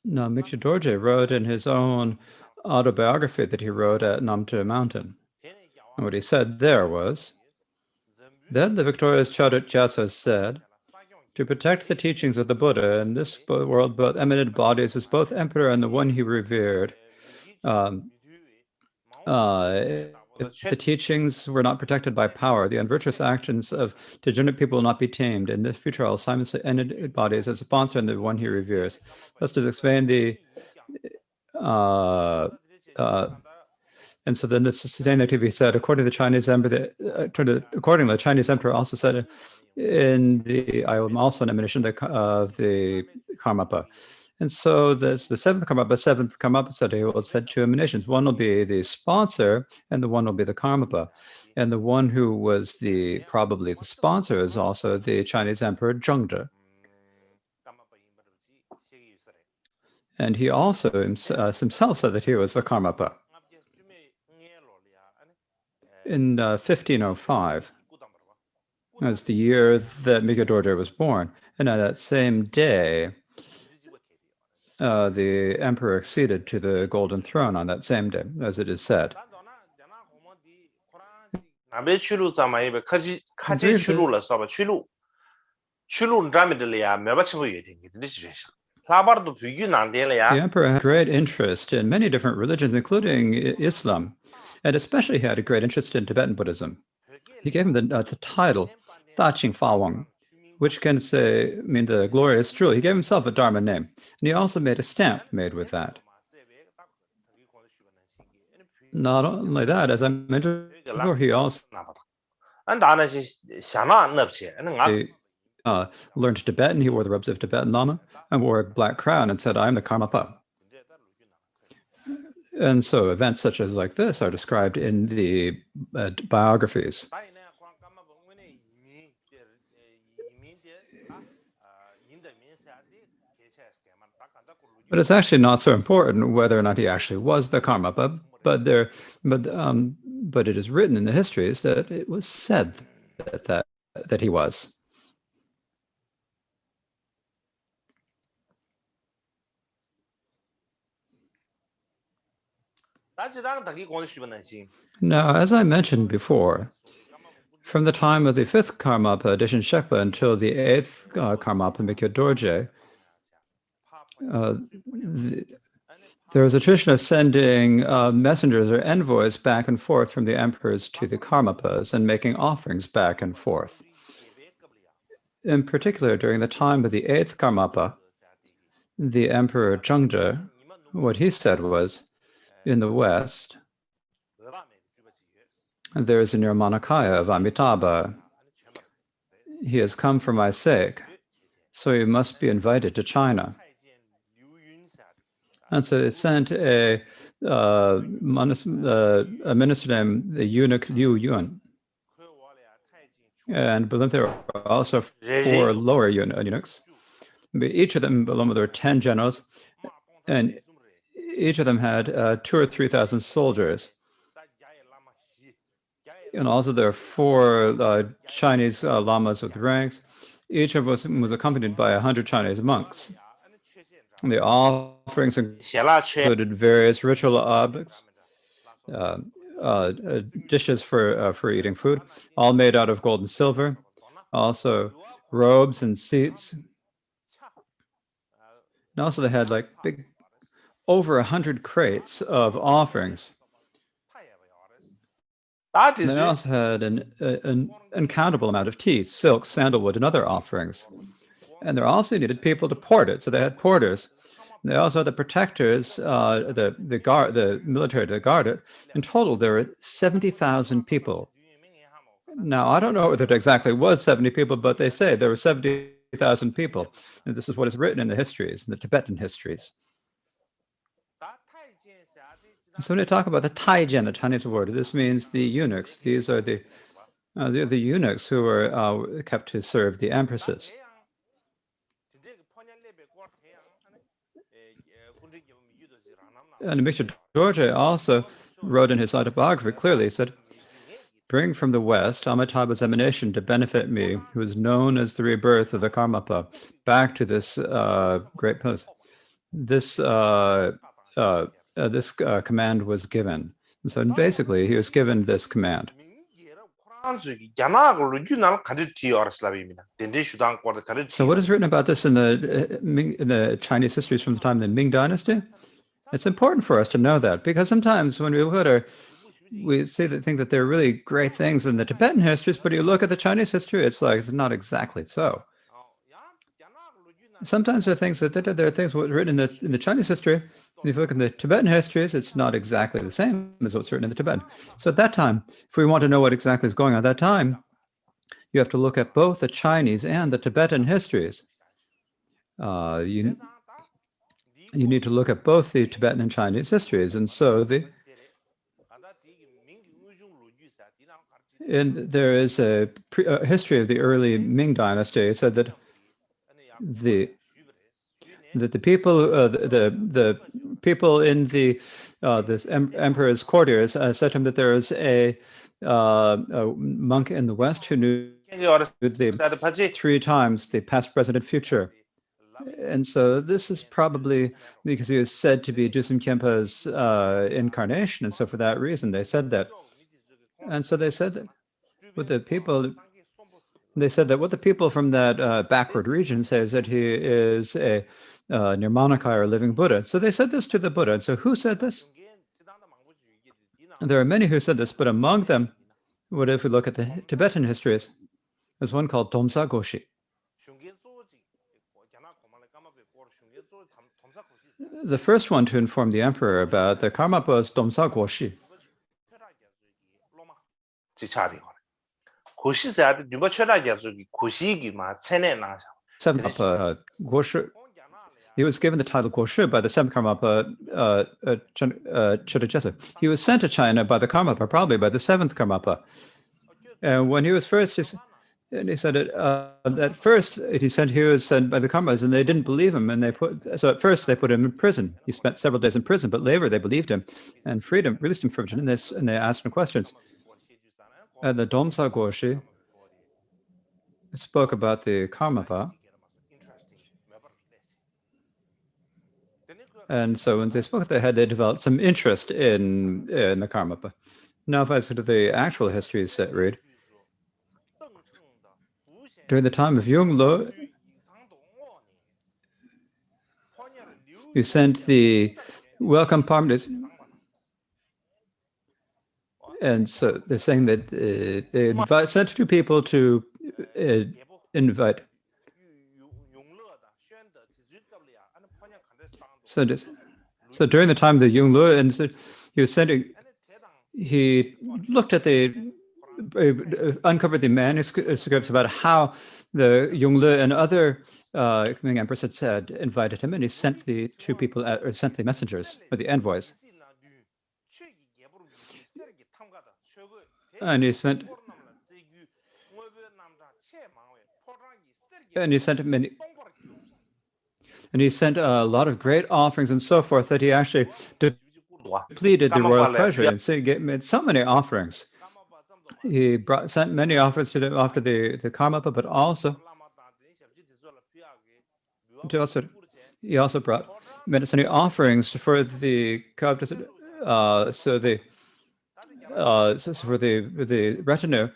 Now, Mikche Dorje wrote in his own autobiography that he wrote at Namche Mountain. And what he said there was, then the victorious Chudyachetsa said, to protect the teachings of the Buddha in this world, both eminent bodies as both emperor and the one he revered, if the teachings were not protected by power, the unvirtuous actions of degenerate people will not be tamed. In the future, all simultaneously ended bodies as a sponsor and the one he reveres. Thus to explain the and so then this sustained activity said, according to the Chinese emperor, accordingly, the Chinese emperor also said in the I am also an emanation of the Karmapa. And so this the seventh Karmapa said he will set two emanations. One will be the sponsor, and the one will be the Karmapa. And the one who was probably the sponsor is also the Chinese Emperor Zhengde. And he also himself said that he was the Karmapa. In 1505, as the year that Mikche Dorje was born, and on that same day, the emperor acceded to the golden throne on that same day, as it is said. The emperor had great interest in many different religions, including Islam, and especially he had a great interest in Tibetan Buddhism. He gave him the title Da Qing Fa Wang, which can mean the glorious jewel. He gave himself a Dharma name, and he also made a stamp made with that. Not only that, as I mentioned before, he also learned Tibetan. He wore the robes of Tibetan Lama and wore a black crown and said, I am the Karmapa. And so events such as like this are described in the biographies. But it's actually not so important whether or not he actually was the Karmapa, but it is written in the histories that it was said that he was. Now, as I mentioned before, from the time of the fifth Karmapa, Deshin Shekpa, until the eighth Karmapa, Mikche Dorje, there was a tradition of sending messengers or envoys back and forth from the emperors to the Karmapas and making offerings back and forth. In particular, during the time of the eighth Karmapa, the Emperor Zhengde, what he said was, in the West, there is a Nirmanakaya of Amitabha. He has come for my sake, so he must be invited to China. And so it sent a minister named the eunuch Liu Yuan. And below there were also 4 lower eunuchs. Each of them, below there were 10 generals, and each of them had 2,000 or 3,000 soldiers. And also there are 4 Chinese lamas with ranks. Each of us was accompanied by 100 Chinese monks. And the offerings included various ritual objects, dishes for eating food, all made out of gold and silver, also robes and seats. And also they had like over 100 crates of offerings. And they also had an uncountable amount of tea, silk, sandalwood, and other offerings. And they also needed people to port it, so they had porters. And they also had the protectors, the military to guard it. In total, there were 70,000 people Now, I don't know whether it exactly was 70 people, but they say there were 70,000 people. And this is what is written in the histories, in the Tibetan histories. So when they talk about the Taijian, the Chinese word, this means the eunuchs. These are the eunuchs who were kept to serve the empresses. And Mr. Dorje also wrote in his autobiography clearly, he said, "Bring from the West Amitabha's emanation to benefit me, who is known as the rebirth of the Karmapa, back to this great place." This command was given. And so basically, he was given this command. So what is written about this in the Chinese histories from the time of the Ming Dynasty? It's important for us to know that, because sometimes when we look at we think that there are really great things in the Tibetan histories, but you look at the Chinese history, it's like it's not exactly so. Sometimes there are things written in the Chinese history. And if you look at the Tibetan histories, it's not exactly the same as what's written in the Tibetan. So at that time, if we want to know what exactly is going on at that time, you have to look at both the Chinese and the Tibetan histories. You need to look at both the Tibetan and Chinese histories. And so there is a history of the early Ming Dynasty. It said that the people in this emperor's courtiers said to him that there is a monk in the West who knew 3 times the past, present, and future. And so this is probably because he was said to be Dusum Khenpa's incarnation, and so for that reason they said that. And so they said that what the people from that backward region say is that he is a Nirmanakaya or living Buddha. So they said this to the Buddha. And so who said this? There are many who said this, but among them, what if we look at the Tibetan histories, there's one called Domsa Goshi. The first one to inform the emperor about the Karmapa was Domsa Goshi. Seventh Goshi. He was given the title Goshi by the seventh Karmapa Churyangtse. He was sent to China by the Karmapa, probably by the seventh Karmapa. And when he was first, he said at first he was sent by the Karmapas, and they didn't believe him. And so at first they put him in prison. He spent several days in prison, but later they believed him and released him from prison. And they asked him questions. And the Domsa Goshi spoke about the Karmapa. And so when they spoke, they developed some interest in the Karmapa. Now, if I go to the actual histories that read, during the time of Yongle, he sent the welcome parties. And so they're saying that they sent 2 people to invite. So during the time of the Yongle, and so he looked at uncovered the manuscripts about how the Yongle and other Ming emperors had said, invited him, and he sent the 2 people, or sent the messengers, or the envoys. And he sent a lot of great offerings and so forth, that he actually depleted the royal treasury. And so he made so many offerings. He sent many offerings to them after the Karmapa, but he also brought many offerings for the for the retinue.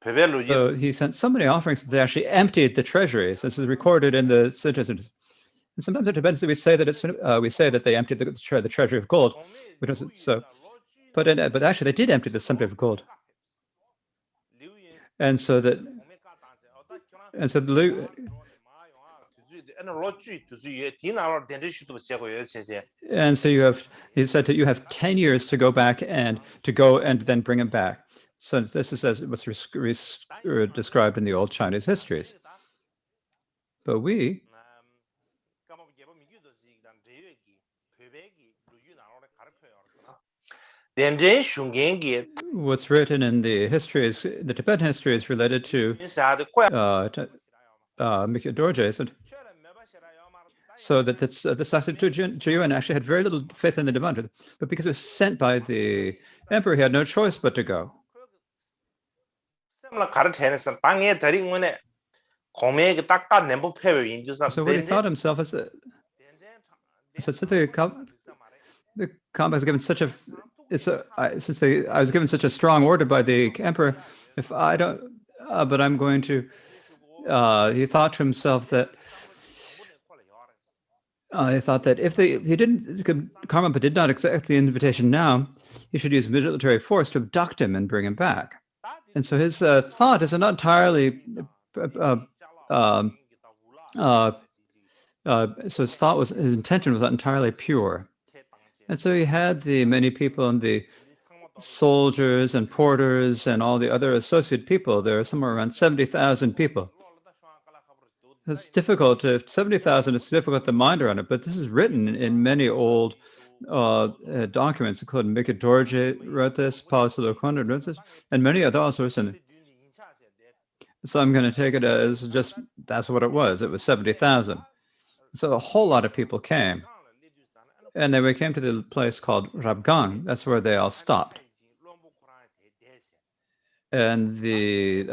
So he sent so many offerings that they actually emptied the treasury. So this is recorded in the citizens. And sometimes the Tibetans we say that they emptied the treasury of gold, but actually they did empty the treasury of gold. And so he said that you have 10 years to go back and then bring it back. So this is as what's described in the old Chinese histories. But we, what's written in the histories, the Tibetan histories related to Mikyo Dorje, so that this Jiyuan actually had very little faith in the divine, but because it was sent by the emperor, he had no choice but to go. So what he thought himself is that the combat was given such a, since I was given such a strong order by the emperor, if I don't, but I'm going to, he thought to himself that, he thought that if Karmapa did not accept the invitation now, he should use military force to abduct him and bring him back. And so his thought is not entirely, so his thought was, his intention was not entirely pure. And so he had the many people and the soldiers and porters and all the other associate people. There are somewhere around 70,000 people. It's difficult to, 70,000, it's difficult to mind around it, but this is written in many old documents, including Mikyo Dorje wrote this, Paul Silokonda wrote this, and many other authors. And so I'm going to take it as just, that's what it was. It was 70,000. So a whole lot of people came. And then we came to the place called Rabgang. That's where they all stopped. And the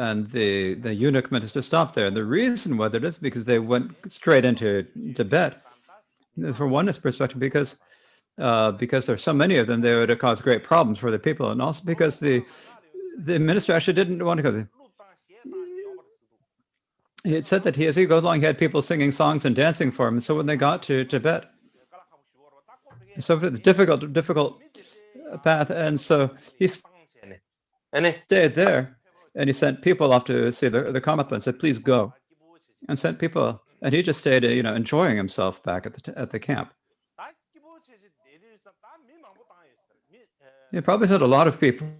eunuch meant us to stop there. And the reason why that is because they went straight into Tibet. From one's perspective, because there's so many of them, they would have caused great problems for the people, and also because the minister actually didn't want to go there. He had said that as he goes along, he had people singing songs and dancing for him. And so when they got to Tibet, so it's difficult path, and so he stayed there, and he sent people off to see the Karmapa and said, "Please go," and sent people, and he just stayed, enjoying himself back at the camp. He probably sent a lot of people. And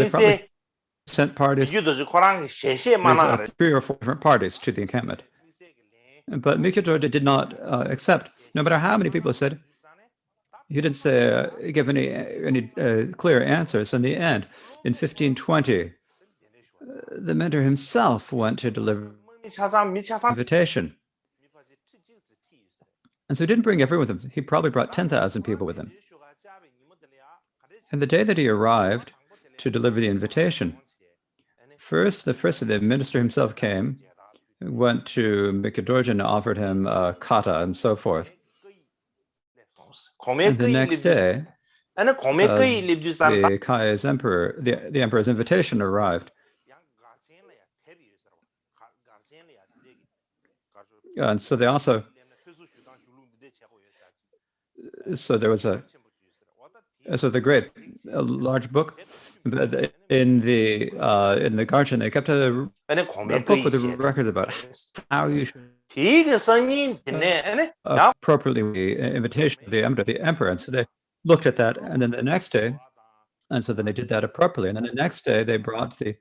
they probably sent parties. There's 3 or 4 different parties to the encampment. But Mikyo Dorje did not accept, no matter how many people said. He didn't give any clear answers. In the end, in 1520, the mentor himself went to deliver the invitation. And so he didn't bring everyone with him. He probably brought 10,000 people with him. And the day that he arrived to deliver the invitation, the minister himself came, went to Mikyo Dorje and offered him kata and so forth. And the next day, the Kai's emperor, the emperor's invitation arrived. And so they also, so there was a great large book in the Garchen. They kept a book with a record about how you should appropriately the invitation of the emperor. And so they looked at that, and then the next day, and so then they did that appropriately. And then the next day they brought the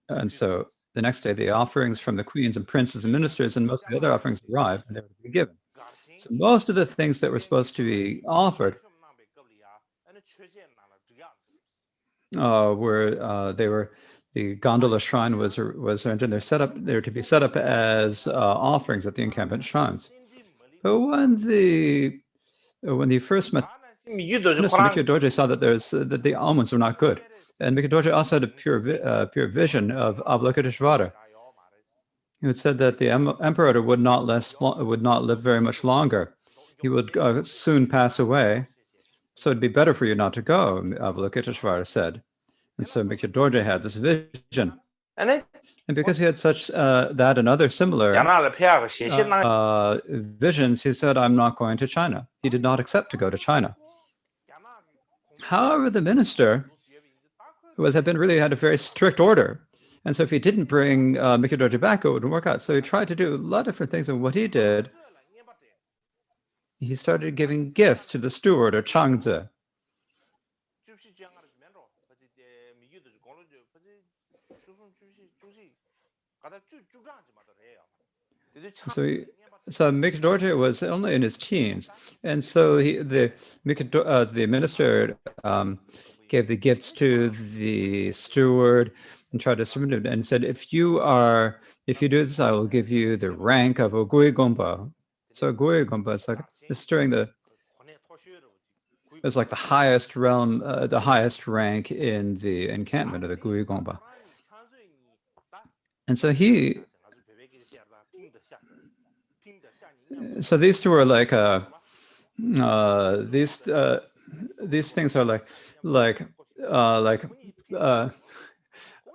offerings from the queens and princes and ministers, and most of the other offerings arrived, and they were to be given. So most of the things that were supposed to be offered the gondola shrine was arranged, and they're to be set up as offerings at the encampment shrines. But when the first Minister Mikyo Dorje saw that that the omens were not good, and Mikyo Dorje also had a pure vision of Avalokiteshvara. He had said that the emperor would not live very much longer. He would soon pass away. So it'd be better for you not to go, Avalokiteshvara said. And so Mikyo Dorje had this vision. And because he had such that and other similar visions, he said, "I'm not going to China." He did not accept to go to China. However, the minister had a very strict order. And so if he didn't bring Mikyo Dorje back, it wouldn't work out. So he tried to do a lot of different things. And what he did, he started giving gifts to the steward or Changzi. So Mikhail Dorje was only in his teens, and so the minister gave the gifts to the steward and tried to submit it and said, if you do this, I will give you the rank of a Gui Gompa. So Gui Gompa is like this is during the it's like the highest realm, the highest rank in the encampment of the Gui Gompa. And so so these two are like these things are like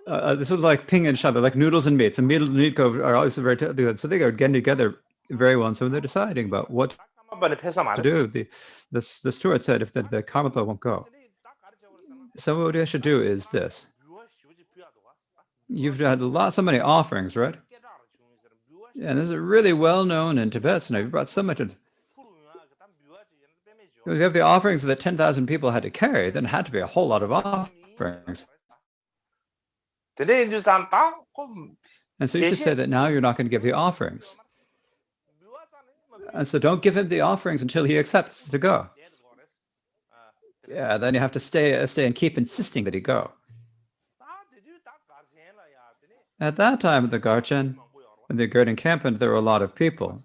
this is like ping and shada, like noodles and meat. The meat are always very good. So they are getting together very well. And so they're deciding about what to do. The steward said if the Karmapa won't go. So what I should do is this. You've had so many offerings, right? And this is really well known in Tibet. So now you've brought so much. You have the offerings that 10,000 people had to carry, then it had to be a whole lot of offerings. And so you should say that now you're not going to give the offerings. And so don't give him the offerings until he accepts to go. Yeah, then you have to stay and keep insisting that he go. At that time at the Garchen, in the great encampment, there were a lot of people.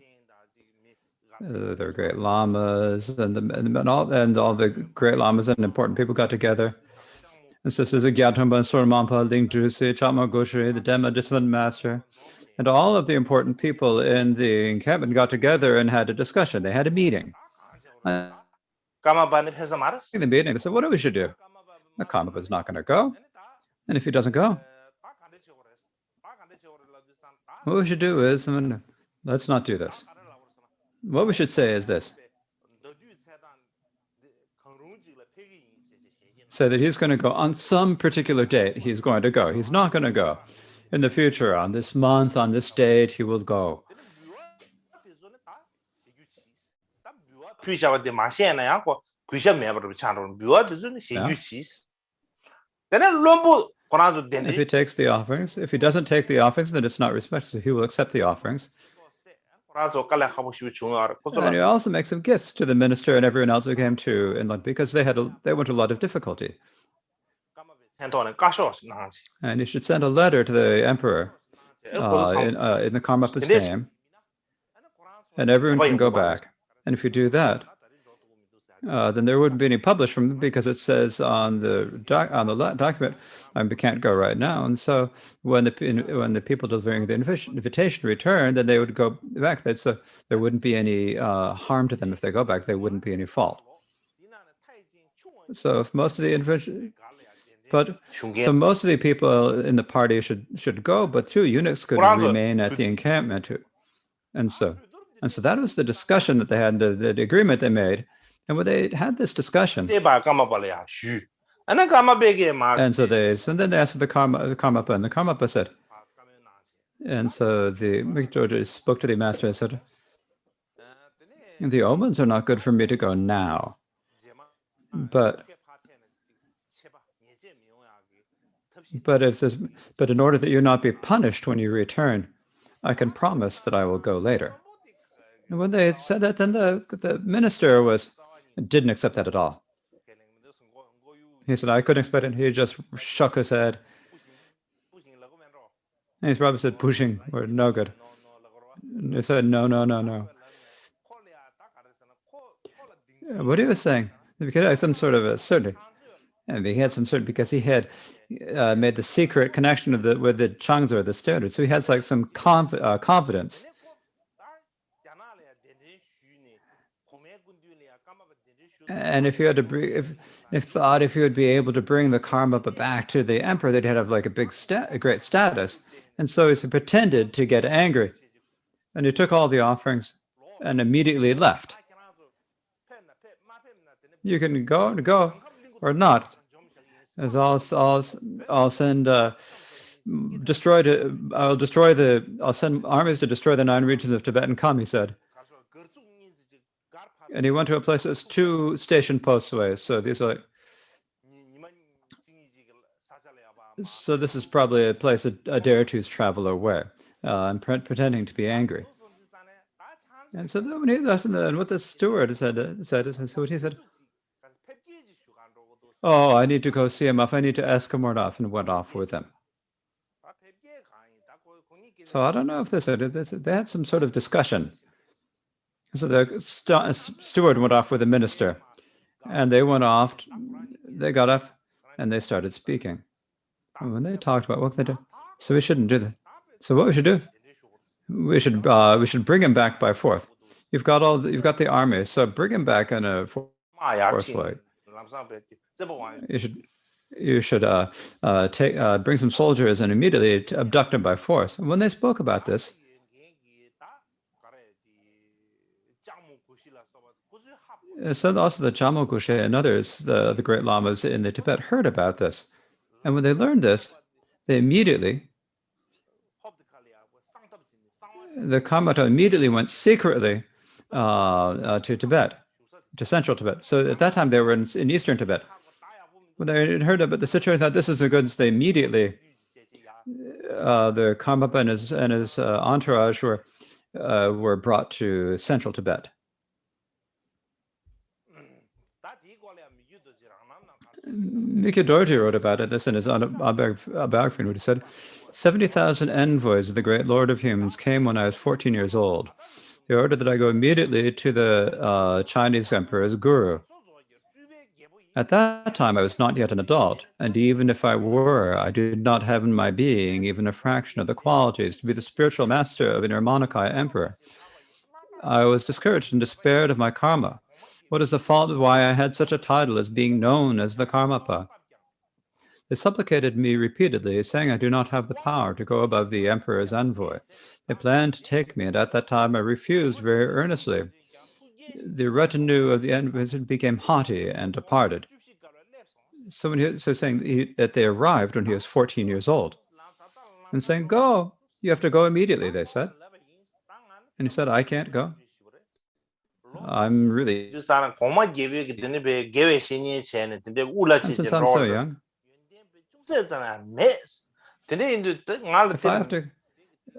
There were great lamas, and all the great lamas and important people got together. And so there's a Gyatamba, Sormampa, Ling Drusi, Chama Goshri, the Dhamma Discipline Master, and all of the important people in the encampment got together and had a discussion. They had a meeting. In the meeting, they said, what do we should do? The Karmapa is not going to go. And if he doesn't go, what we should do is, let's not do this. What we should say is this. Say that he's going to go on some particular date. He's going to go. He's not going to go. In the future, on this month, on this date, he will go. If he takes the offerings, if he doesn't take the offerings, then it's not respected. So he will accept the offerings. And he also makes some gifts to the minister and everyone else who came to Inland because they went to a lot of difficulty. And you should send a letter to the emperor in the Karmapa's name, and everyone can go back. And if you do that, then there wouldn't be any published from because it says on the document, we can't go right now. And so when the people delivering the invitation return, then they would go back. So there wouldn't be any harm to them if they go back. There wouldn't be any fault. So if most of the invitation, so most of the people in the party should go, but 2 eunuchs could remain at the encampment. And so that was the discussion that they had, the agreement they made. And when they had this discussion, and then they asked the Karmapa, and the Karmapa said, and so the Mikhail Dorje spoke to the master and said, the omens are not good for me to go now, but in order that you not be punished when you return, I can promise that I will go later. And when they said that, then the minister didn't accept that at all. He said, I couldn't expect it. He just shook his head. And he probably said, pushing, or no good. And he said, no. What he was saying, because he had some sort of a certainty. And he had some certainty because he had made the secret connection with the Changzi or the standard. So he has like some confidence. And if you had to if you would be able to bring the Karmapa back to the emperor, they'd have like a great status. And so he pretended to get angry, and he took all the offerings and immediately left. You can go or not. As I'll send I'll send armies to destroy the 9 regions of Tibet and come, he said. And he went to a place that's 2 station posts away. So these are like, so this is probably a place a day or two's travel away. I'm pretending to be angry. And so then when he left, and what the steward said, what he said, oh, I need to go see him off. I need to escort off, and went off with him. So I don't know if they had some sort of discussion. So the steward went off with the minister, and they went off. They got off, and they started speaking. And when they talked about what they do, so we shouldn't do that. So what we should do? We should bring him back by force. You've got the army, so bring him back in a force flight. You should bring some soldiers and immediately abduct him by force. And when they spoke about this, so also the Jamo Gushe and others, the great lamas in the Tibet, heard about this. And when they learned this, they immediately, the Karmapa immediately went secretly to Tibet, to central Tibet. So at that time they were in eastern Tibet. When they heard about the situation, thought this is a good, they immediately, the Karmapa and his entourage were brought to central Tibet. Mikyu Dorji wrote about it, this in his biography, where he said, 70,000 envoys of the great Lord of Humans came when I was 14 years old. They ordered that I go immediately to the Chinese emperor's guru. At that time, I was not yet an adult, and even if I were, I did not have in my being even a fraction of the qualities to be the spiritual master of an Nirmanakaya emperor. I was discouraged and despaired of my karma. What is the fault of why I had such a title as being known as the Karmapa? They supplicated me repeatedly, saying I do not have the power to go above the emperor's envoy. They planned to take me, and at that time I refused very earnestly. The retinue of the envoys became haughty and departed. So saying that they arrived when he was 14 years old, and saying, "Go, you have to go immediately," they said. And he said, "I can't go. I'm really, and since I'm so young,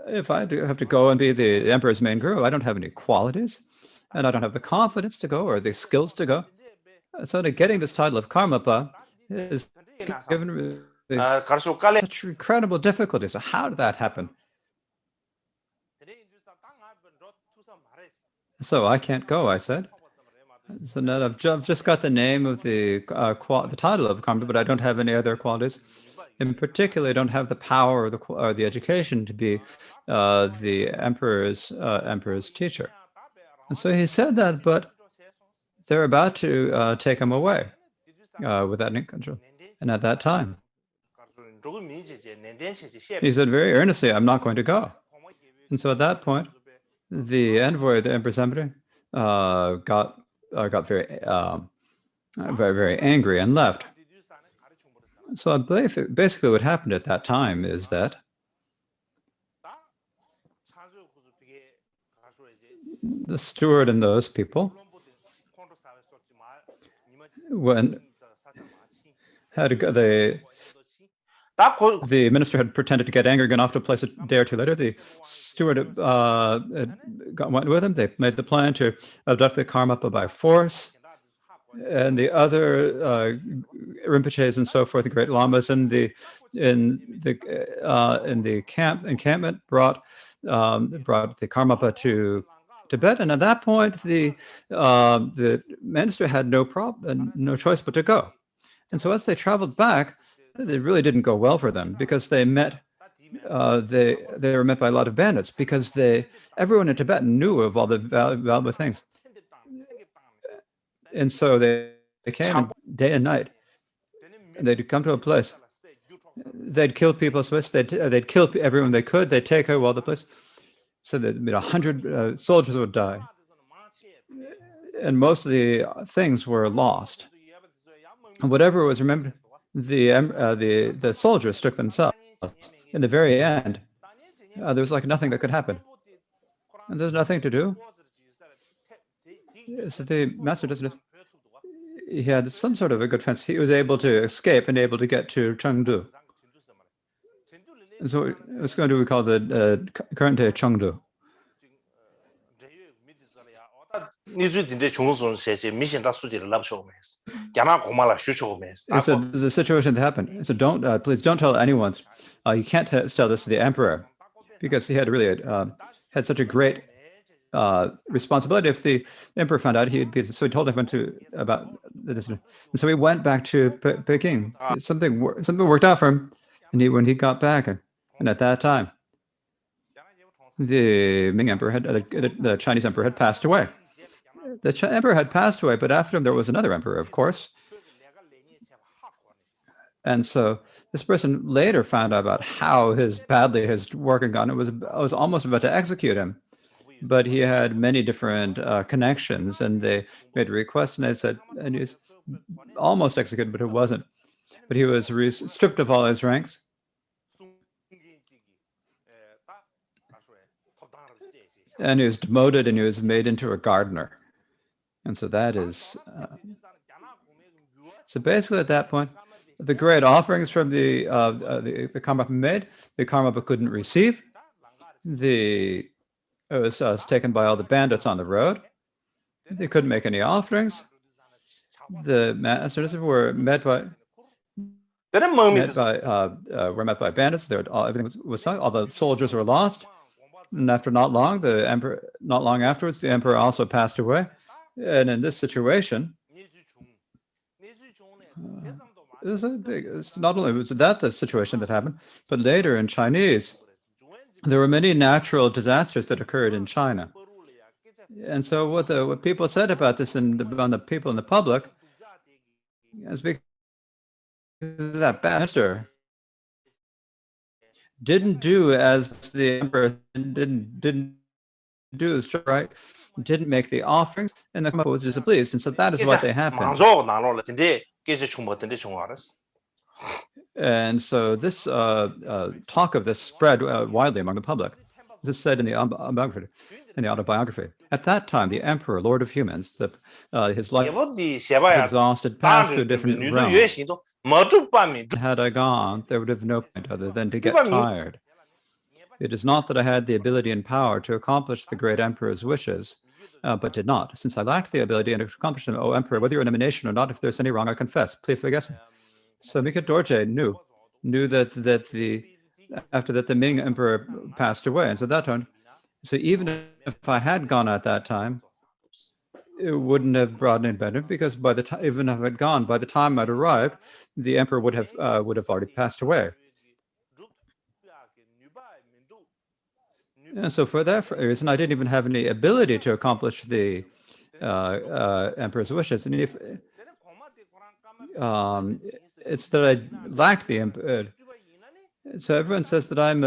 if I do have to go and be the emperor's main guru, I don't have any qualities, and I don't have the confidence to go or the skills to go. So getting this title of Karmapa is given such incredible difficulty. So how did that happen? So I can't go," I said. So now I've just got the name of the title of Karmapa, but I don't have any other qualities. In particular, I don't have the power or the education to be the emperor's teacher. And so he said that, but they're about to take him away without any control. And at that time, he said very earnestly, "I'm not going to go." And so at that point, the envoy of the emperor's embassy got very, very angry and left. So I believe basically what happened at that time is that the steward and those people the minister had pretended to get angry, gone off to a place a day or two later. The steward went with him. They made the plan to abduct the Karmapa by force. And the other Rinpoches and so forth, the great lamas in the encampment brought the Karmapa to Tibet. And at that point, the minister had no choice but to go. And so as they traveled back, it really didn't go well for them, because they were met by a lot of bandits, because everyone in Tibet knew of all the valuable things. And so they came day and night. They'd come to a place. They'd kill people. They'd kill everyone they could. They'd take away all the place. So that 100 soldiers would die. And most of the things were lost. And whatever was remembered, the soldiers took themselves. In the very end, there was like nothing that could happen. And there's nothing to do. So the master doesn't. He had some sort of a good fence. He was able to escape and able to get to Chengdu. So it's going to be called the current day Chengdu. So this is a situation that happened. So don't please don't tell anyone. You can't tell this to the emperor, because he had really had such a great responsibility. If the emperor found out, he'd be. So he told everyone about this. And so he went back to Peking. Something worked out for him, and when he got back, and at that time, the Ming emperor the Chinese emperor had passed away. The emperor had passed away, but after him there was another emperor, of course. And so this person later found out about how badly his work had gone. I was almost about to execute him, but he had many different connections, and they made a request, and they said, and he was almost executed, but it wasn't. But he was stripped of all his ranks. And he was demoted, and he was made into a gardener. And so that is, so basically at that point, the great offerings from the Karmapa made, the Karmapa couldn't receive. It was taken by all the bandits on the road. They couldn't make any offerings. The masters were met by bandits. Everything was all the soldiers were lost. And after not long afterwards, the emperor also passed away. And in this situation, it's not only was that the situation that happened, but later in Chinese, there were many natural disasters that occurred in China. And so what people said about this on the people in the public is because that bastard didn't do as the emperor didn't do his job right, didn't make the offerings, and the Karmapa was displeased, and so that is what they happened. And so this talk of this spread widely among the public. This is said in the autobiography. At that time, the emperor, Lord of Humans, his life was exhausted, passed to a different realm. Had I gone, there would have no point other than to get tired. It is not that I had the ability and power to accomplish the great emperor's wishes, but did not. Since I lacked the ability and to accomplish them, O emperor, whether you're an emanation or not, if there's any wrong, I confess. Please forgive me. So Mikhet Dorje knew that after that the Ming emperor passed away, and so that time, so even if I had gone at that time, it wouldn't have brought any benefit, because by the time, even if I'd gone, by the time I'd arrived, the emperor would have already passed away. And so for that reason, I didn't even have any ability to accomplish the emperor's wishes. And if it's that I lacked the so everyone says that I'm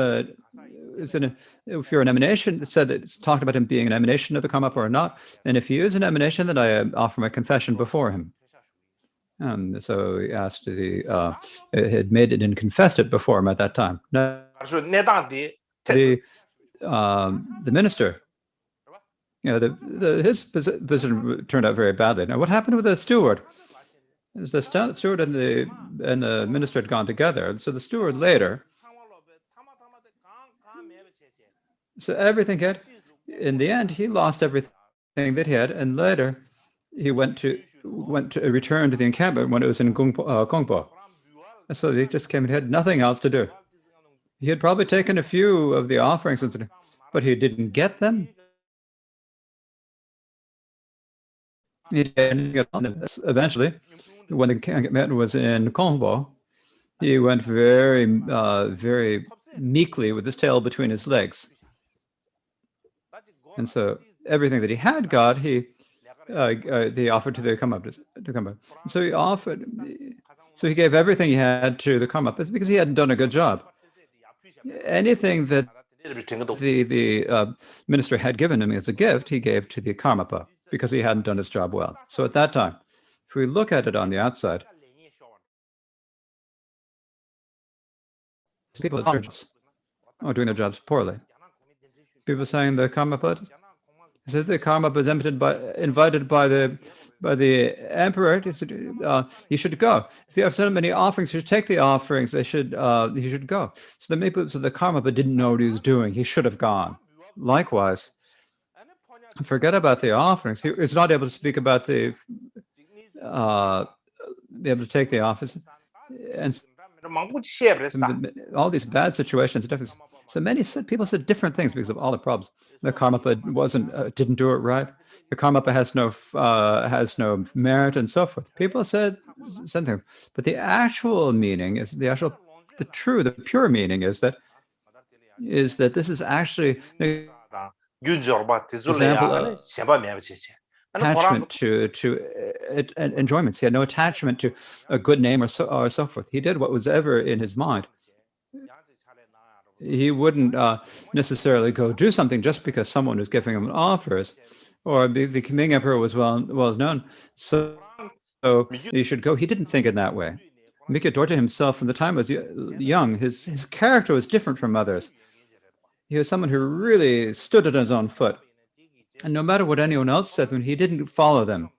if you're an emanation, it said that it's talked about him being an emanation of the Karmapa or not. And if he is an emanation, then I offer my confession before him. So he asked had made it and confessed it before him at that time. Now, the minister, his position turned out very badly. Now, what happened with the steward? Is the steward and the minister had gone together, and so the steward later. So everything in the end, he lost everything that he had, and later he returned to the encampment when it was in Gongpo. So he just came and had nothing else to do. He had probably taken a few of the offerings, but he didn't get them. Eventually, when the encampment was in Gongpo, he went very, very meekly with his tail between his legs. And so everything that he had got, they offered to the Karmapa. So he gave everything he had to the Karmapa because he hadn't done a good job. Anything that the minister had given him as a gift, he gave to the Karmapa because he hadn't done his job well. So at that time, if we look at it on the outside, people are doing their jobs poorly. People saying the Karmapa So the karma was invited by the emperor. He said, you should go. If you have so many offerings, you should take the offerings. He should go. So the karma didn't know what he was doing. He should have gone. Likewise, forget about the offerings. He was not able to speak about the be able to take the office, and all these bad situations. So many people said different things because of all the problems. The Karmapa didn't do it right. The Karmapa has no merit and so forth. People said something, but the actual meaning is the pure meaning is that this is actually an example of attachment to enjoyments. He had no attachment to a good name or so forth. He did what was ever in his mind. He wouldn't necessarily go do something just because someone was giving him offers, or the Ming Emperor was well known, so he should go. He didn't think in that way. Mikyo Dorje himself, from the time he was young, his character was different from others. He was someone who really stood on his own foot. And no matter what anyone else said, when he didn't follow them,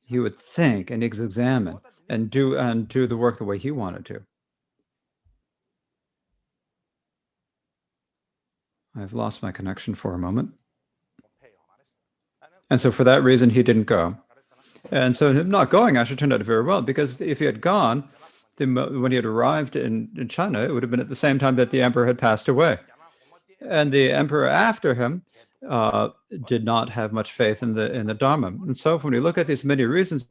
he would think and examine and do the work the way he wanted to. I've lost my connection for a moment. And so for that reason, he didn't go. And so him not going actually turned out very well, because if he had gone, when he had arrived in China, it would have been at the same time that the emperor had passed away. And the emperor after him did not have much faith in the Dharma. And so when we look at these many reasons,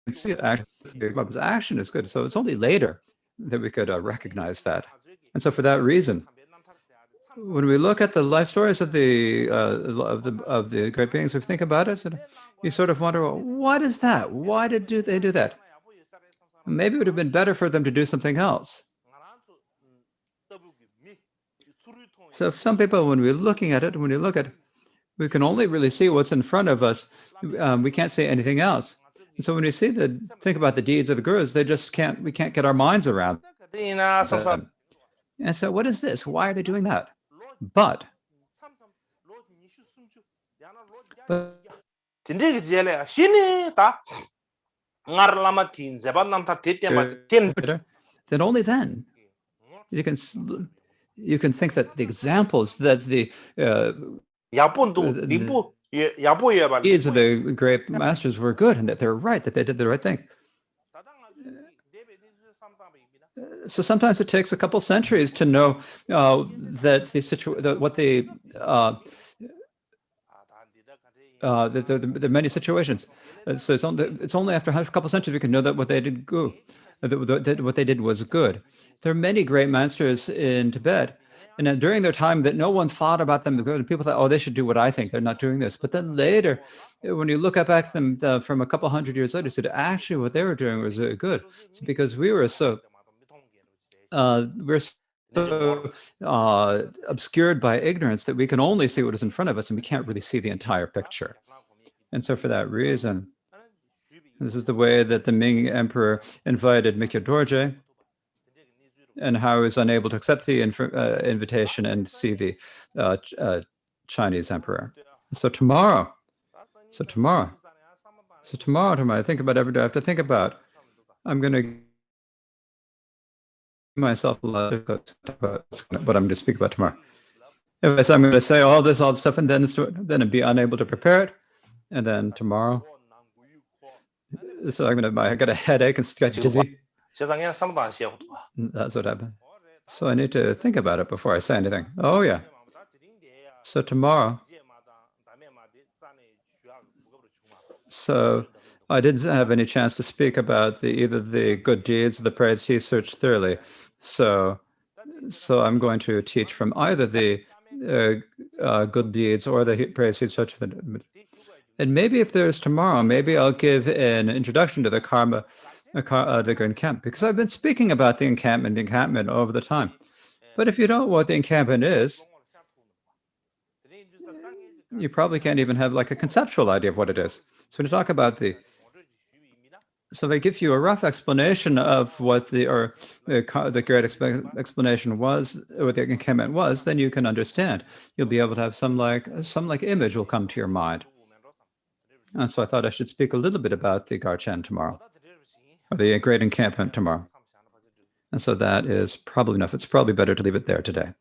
you can see it actually, his action is good. So it's only later that we could recognize that. And so for that reason, when we look at the life stories of the great beings, we think about it, you sort of wonder, well, what is that? Why they do that? Maybe it would have been better for them to do something else. So some people, when we're looking at it, we can only really see what's in front of us. We can't see anything else. And so when we think about the deeds of the gurus, we can't get our minds around them. And so what is this? Why are they doing that? But then only then you can think that the examples that the deeds of the great masters were good, and that they're right, that they did the right thing. So sometimes it takes a couple centuries to know that there are many situations. So it's only after a couple centuries we can know that what they did good, what they did was good. There are many great masters in Tibet, and during their time that no one thought about them. People thought, oh, they should do what I think. They're not doing this. But then later, when you look back at them from a couple hundred years later, said actually what they were doing was good. It's because we're so obscured by ignorance that we can only see what is in front of us, and we can't really see the entire picture. And so for that reason, this is the way that the Ming Emperor invited Mikyo Dorje, and how he was unable to accept the invitation and see the Chinese emperor. So tomorrow, I think about every day. I have to think about, I'm going to myself a lot about what I'm going to speak about tomorrow. Anyways, I'm going to say all this stuff, and then be unable to prepare it, and then tomorrow. So I got a headache and get dizzy. That's what happened. So I need to think about it before I say anything. Oh yeah. So tomorrow. So I didn't have any chance to speak about either the good deeds or the praise he searched thoroughly. So I'm going to teach from either the good deeds or the praise he searched. And maybe if there's tomorrow, maybe I'll give an introduction to the karma, the encampment, because I've been speaking about the encampment over the time. But if you don't know what the encampment is, you probably can't even have like a conceptual idea of what it is. So when you talk about So if I give you a rough explanation of what the great explanation was, what the encampment was, then you can understand. You'll be able to have some image will come to your mind. And so I thought I should speak a little bit about the Garchen tomorrow, or the great encampment tomorrow. And so that is probably enough. It's probably better to leave it there today.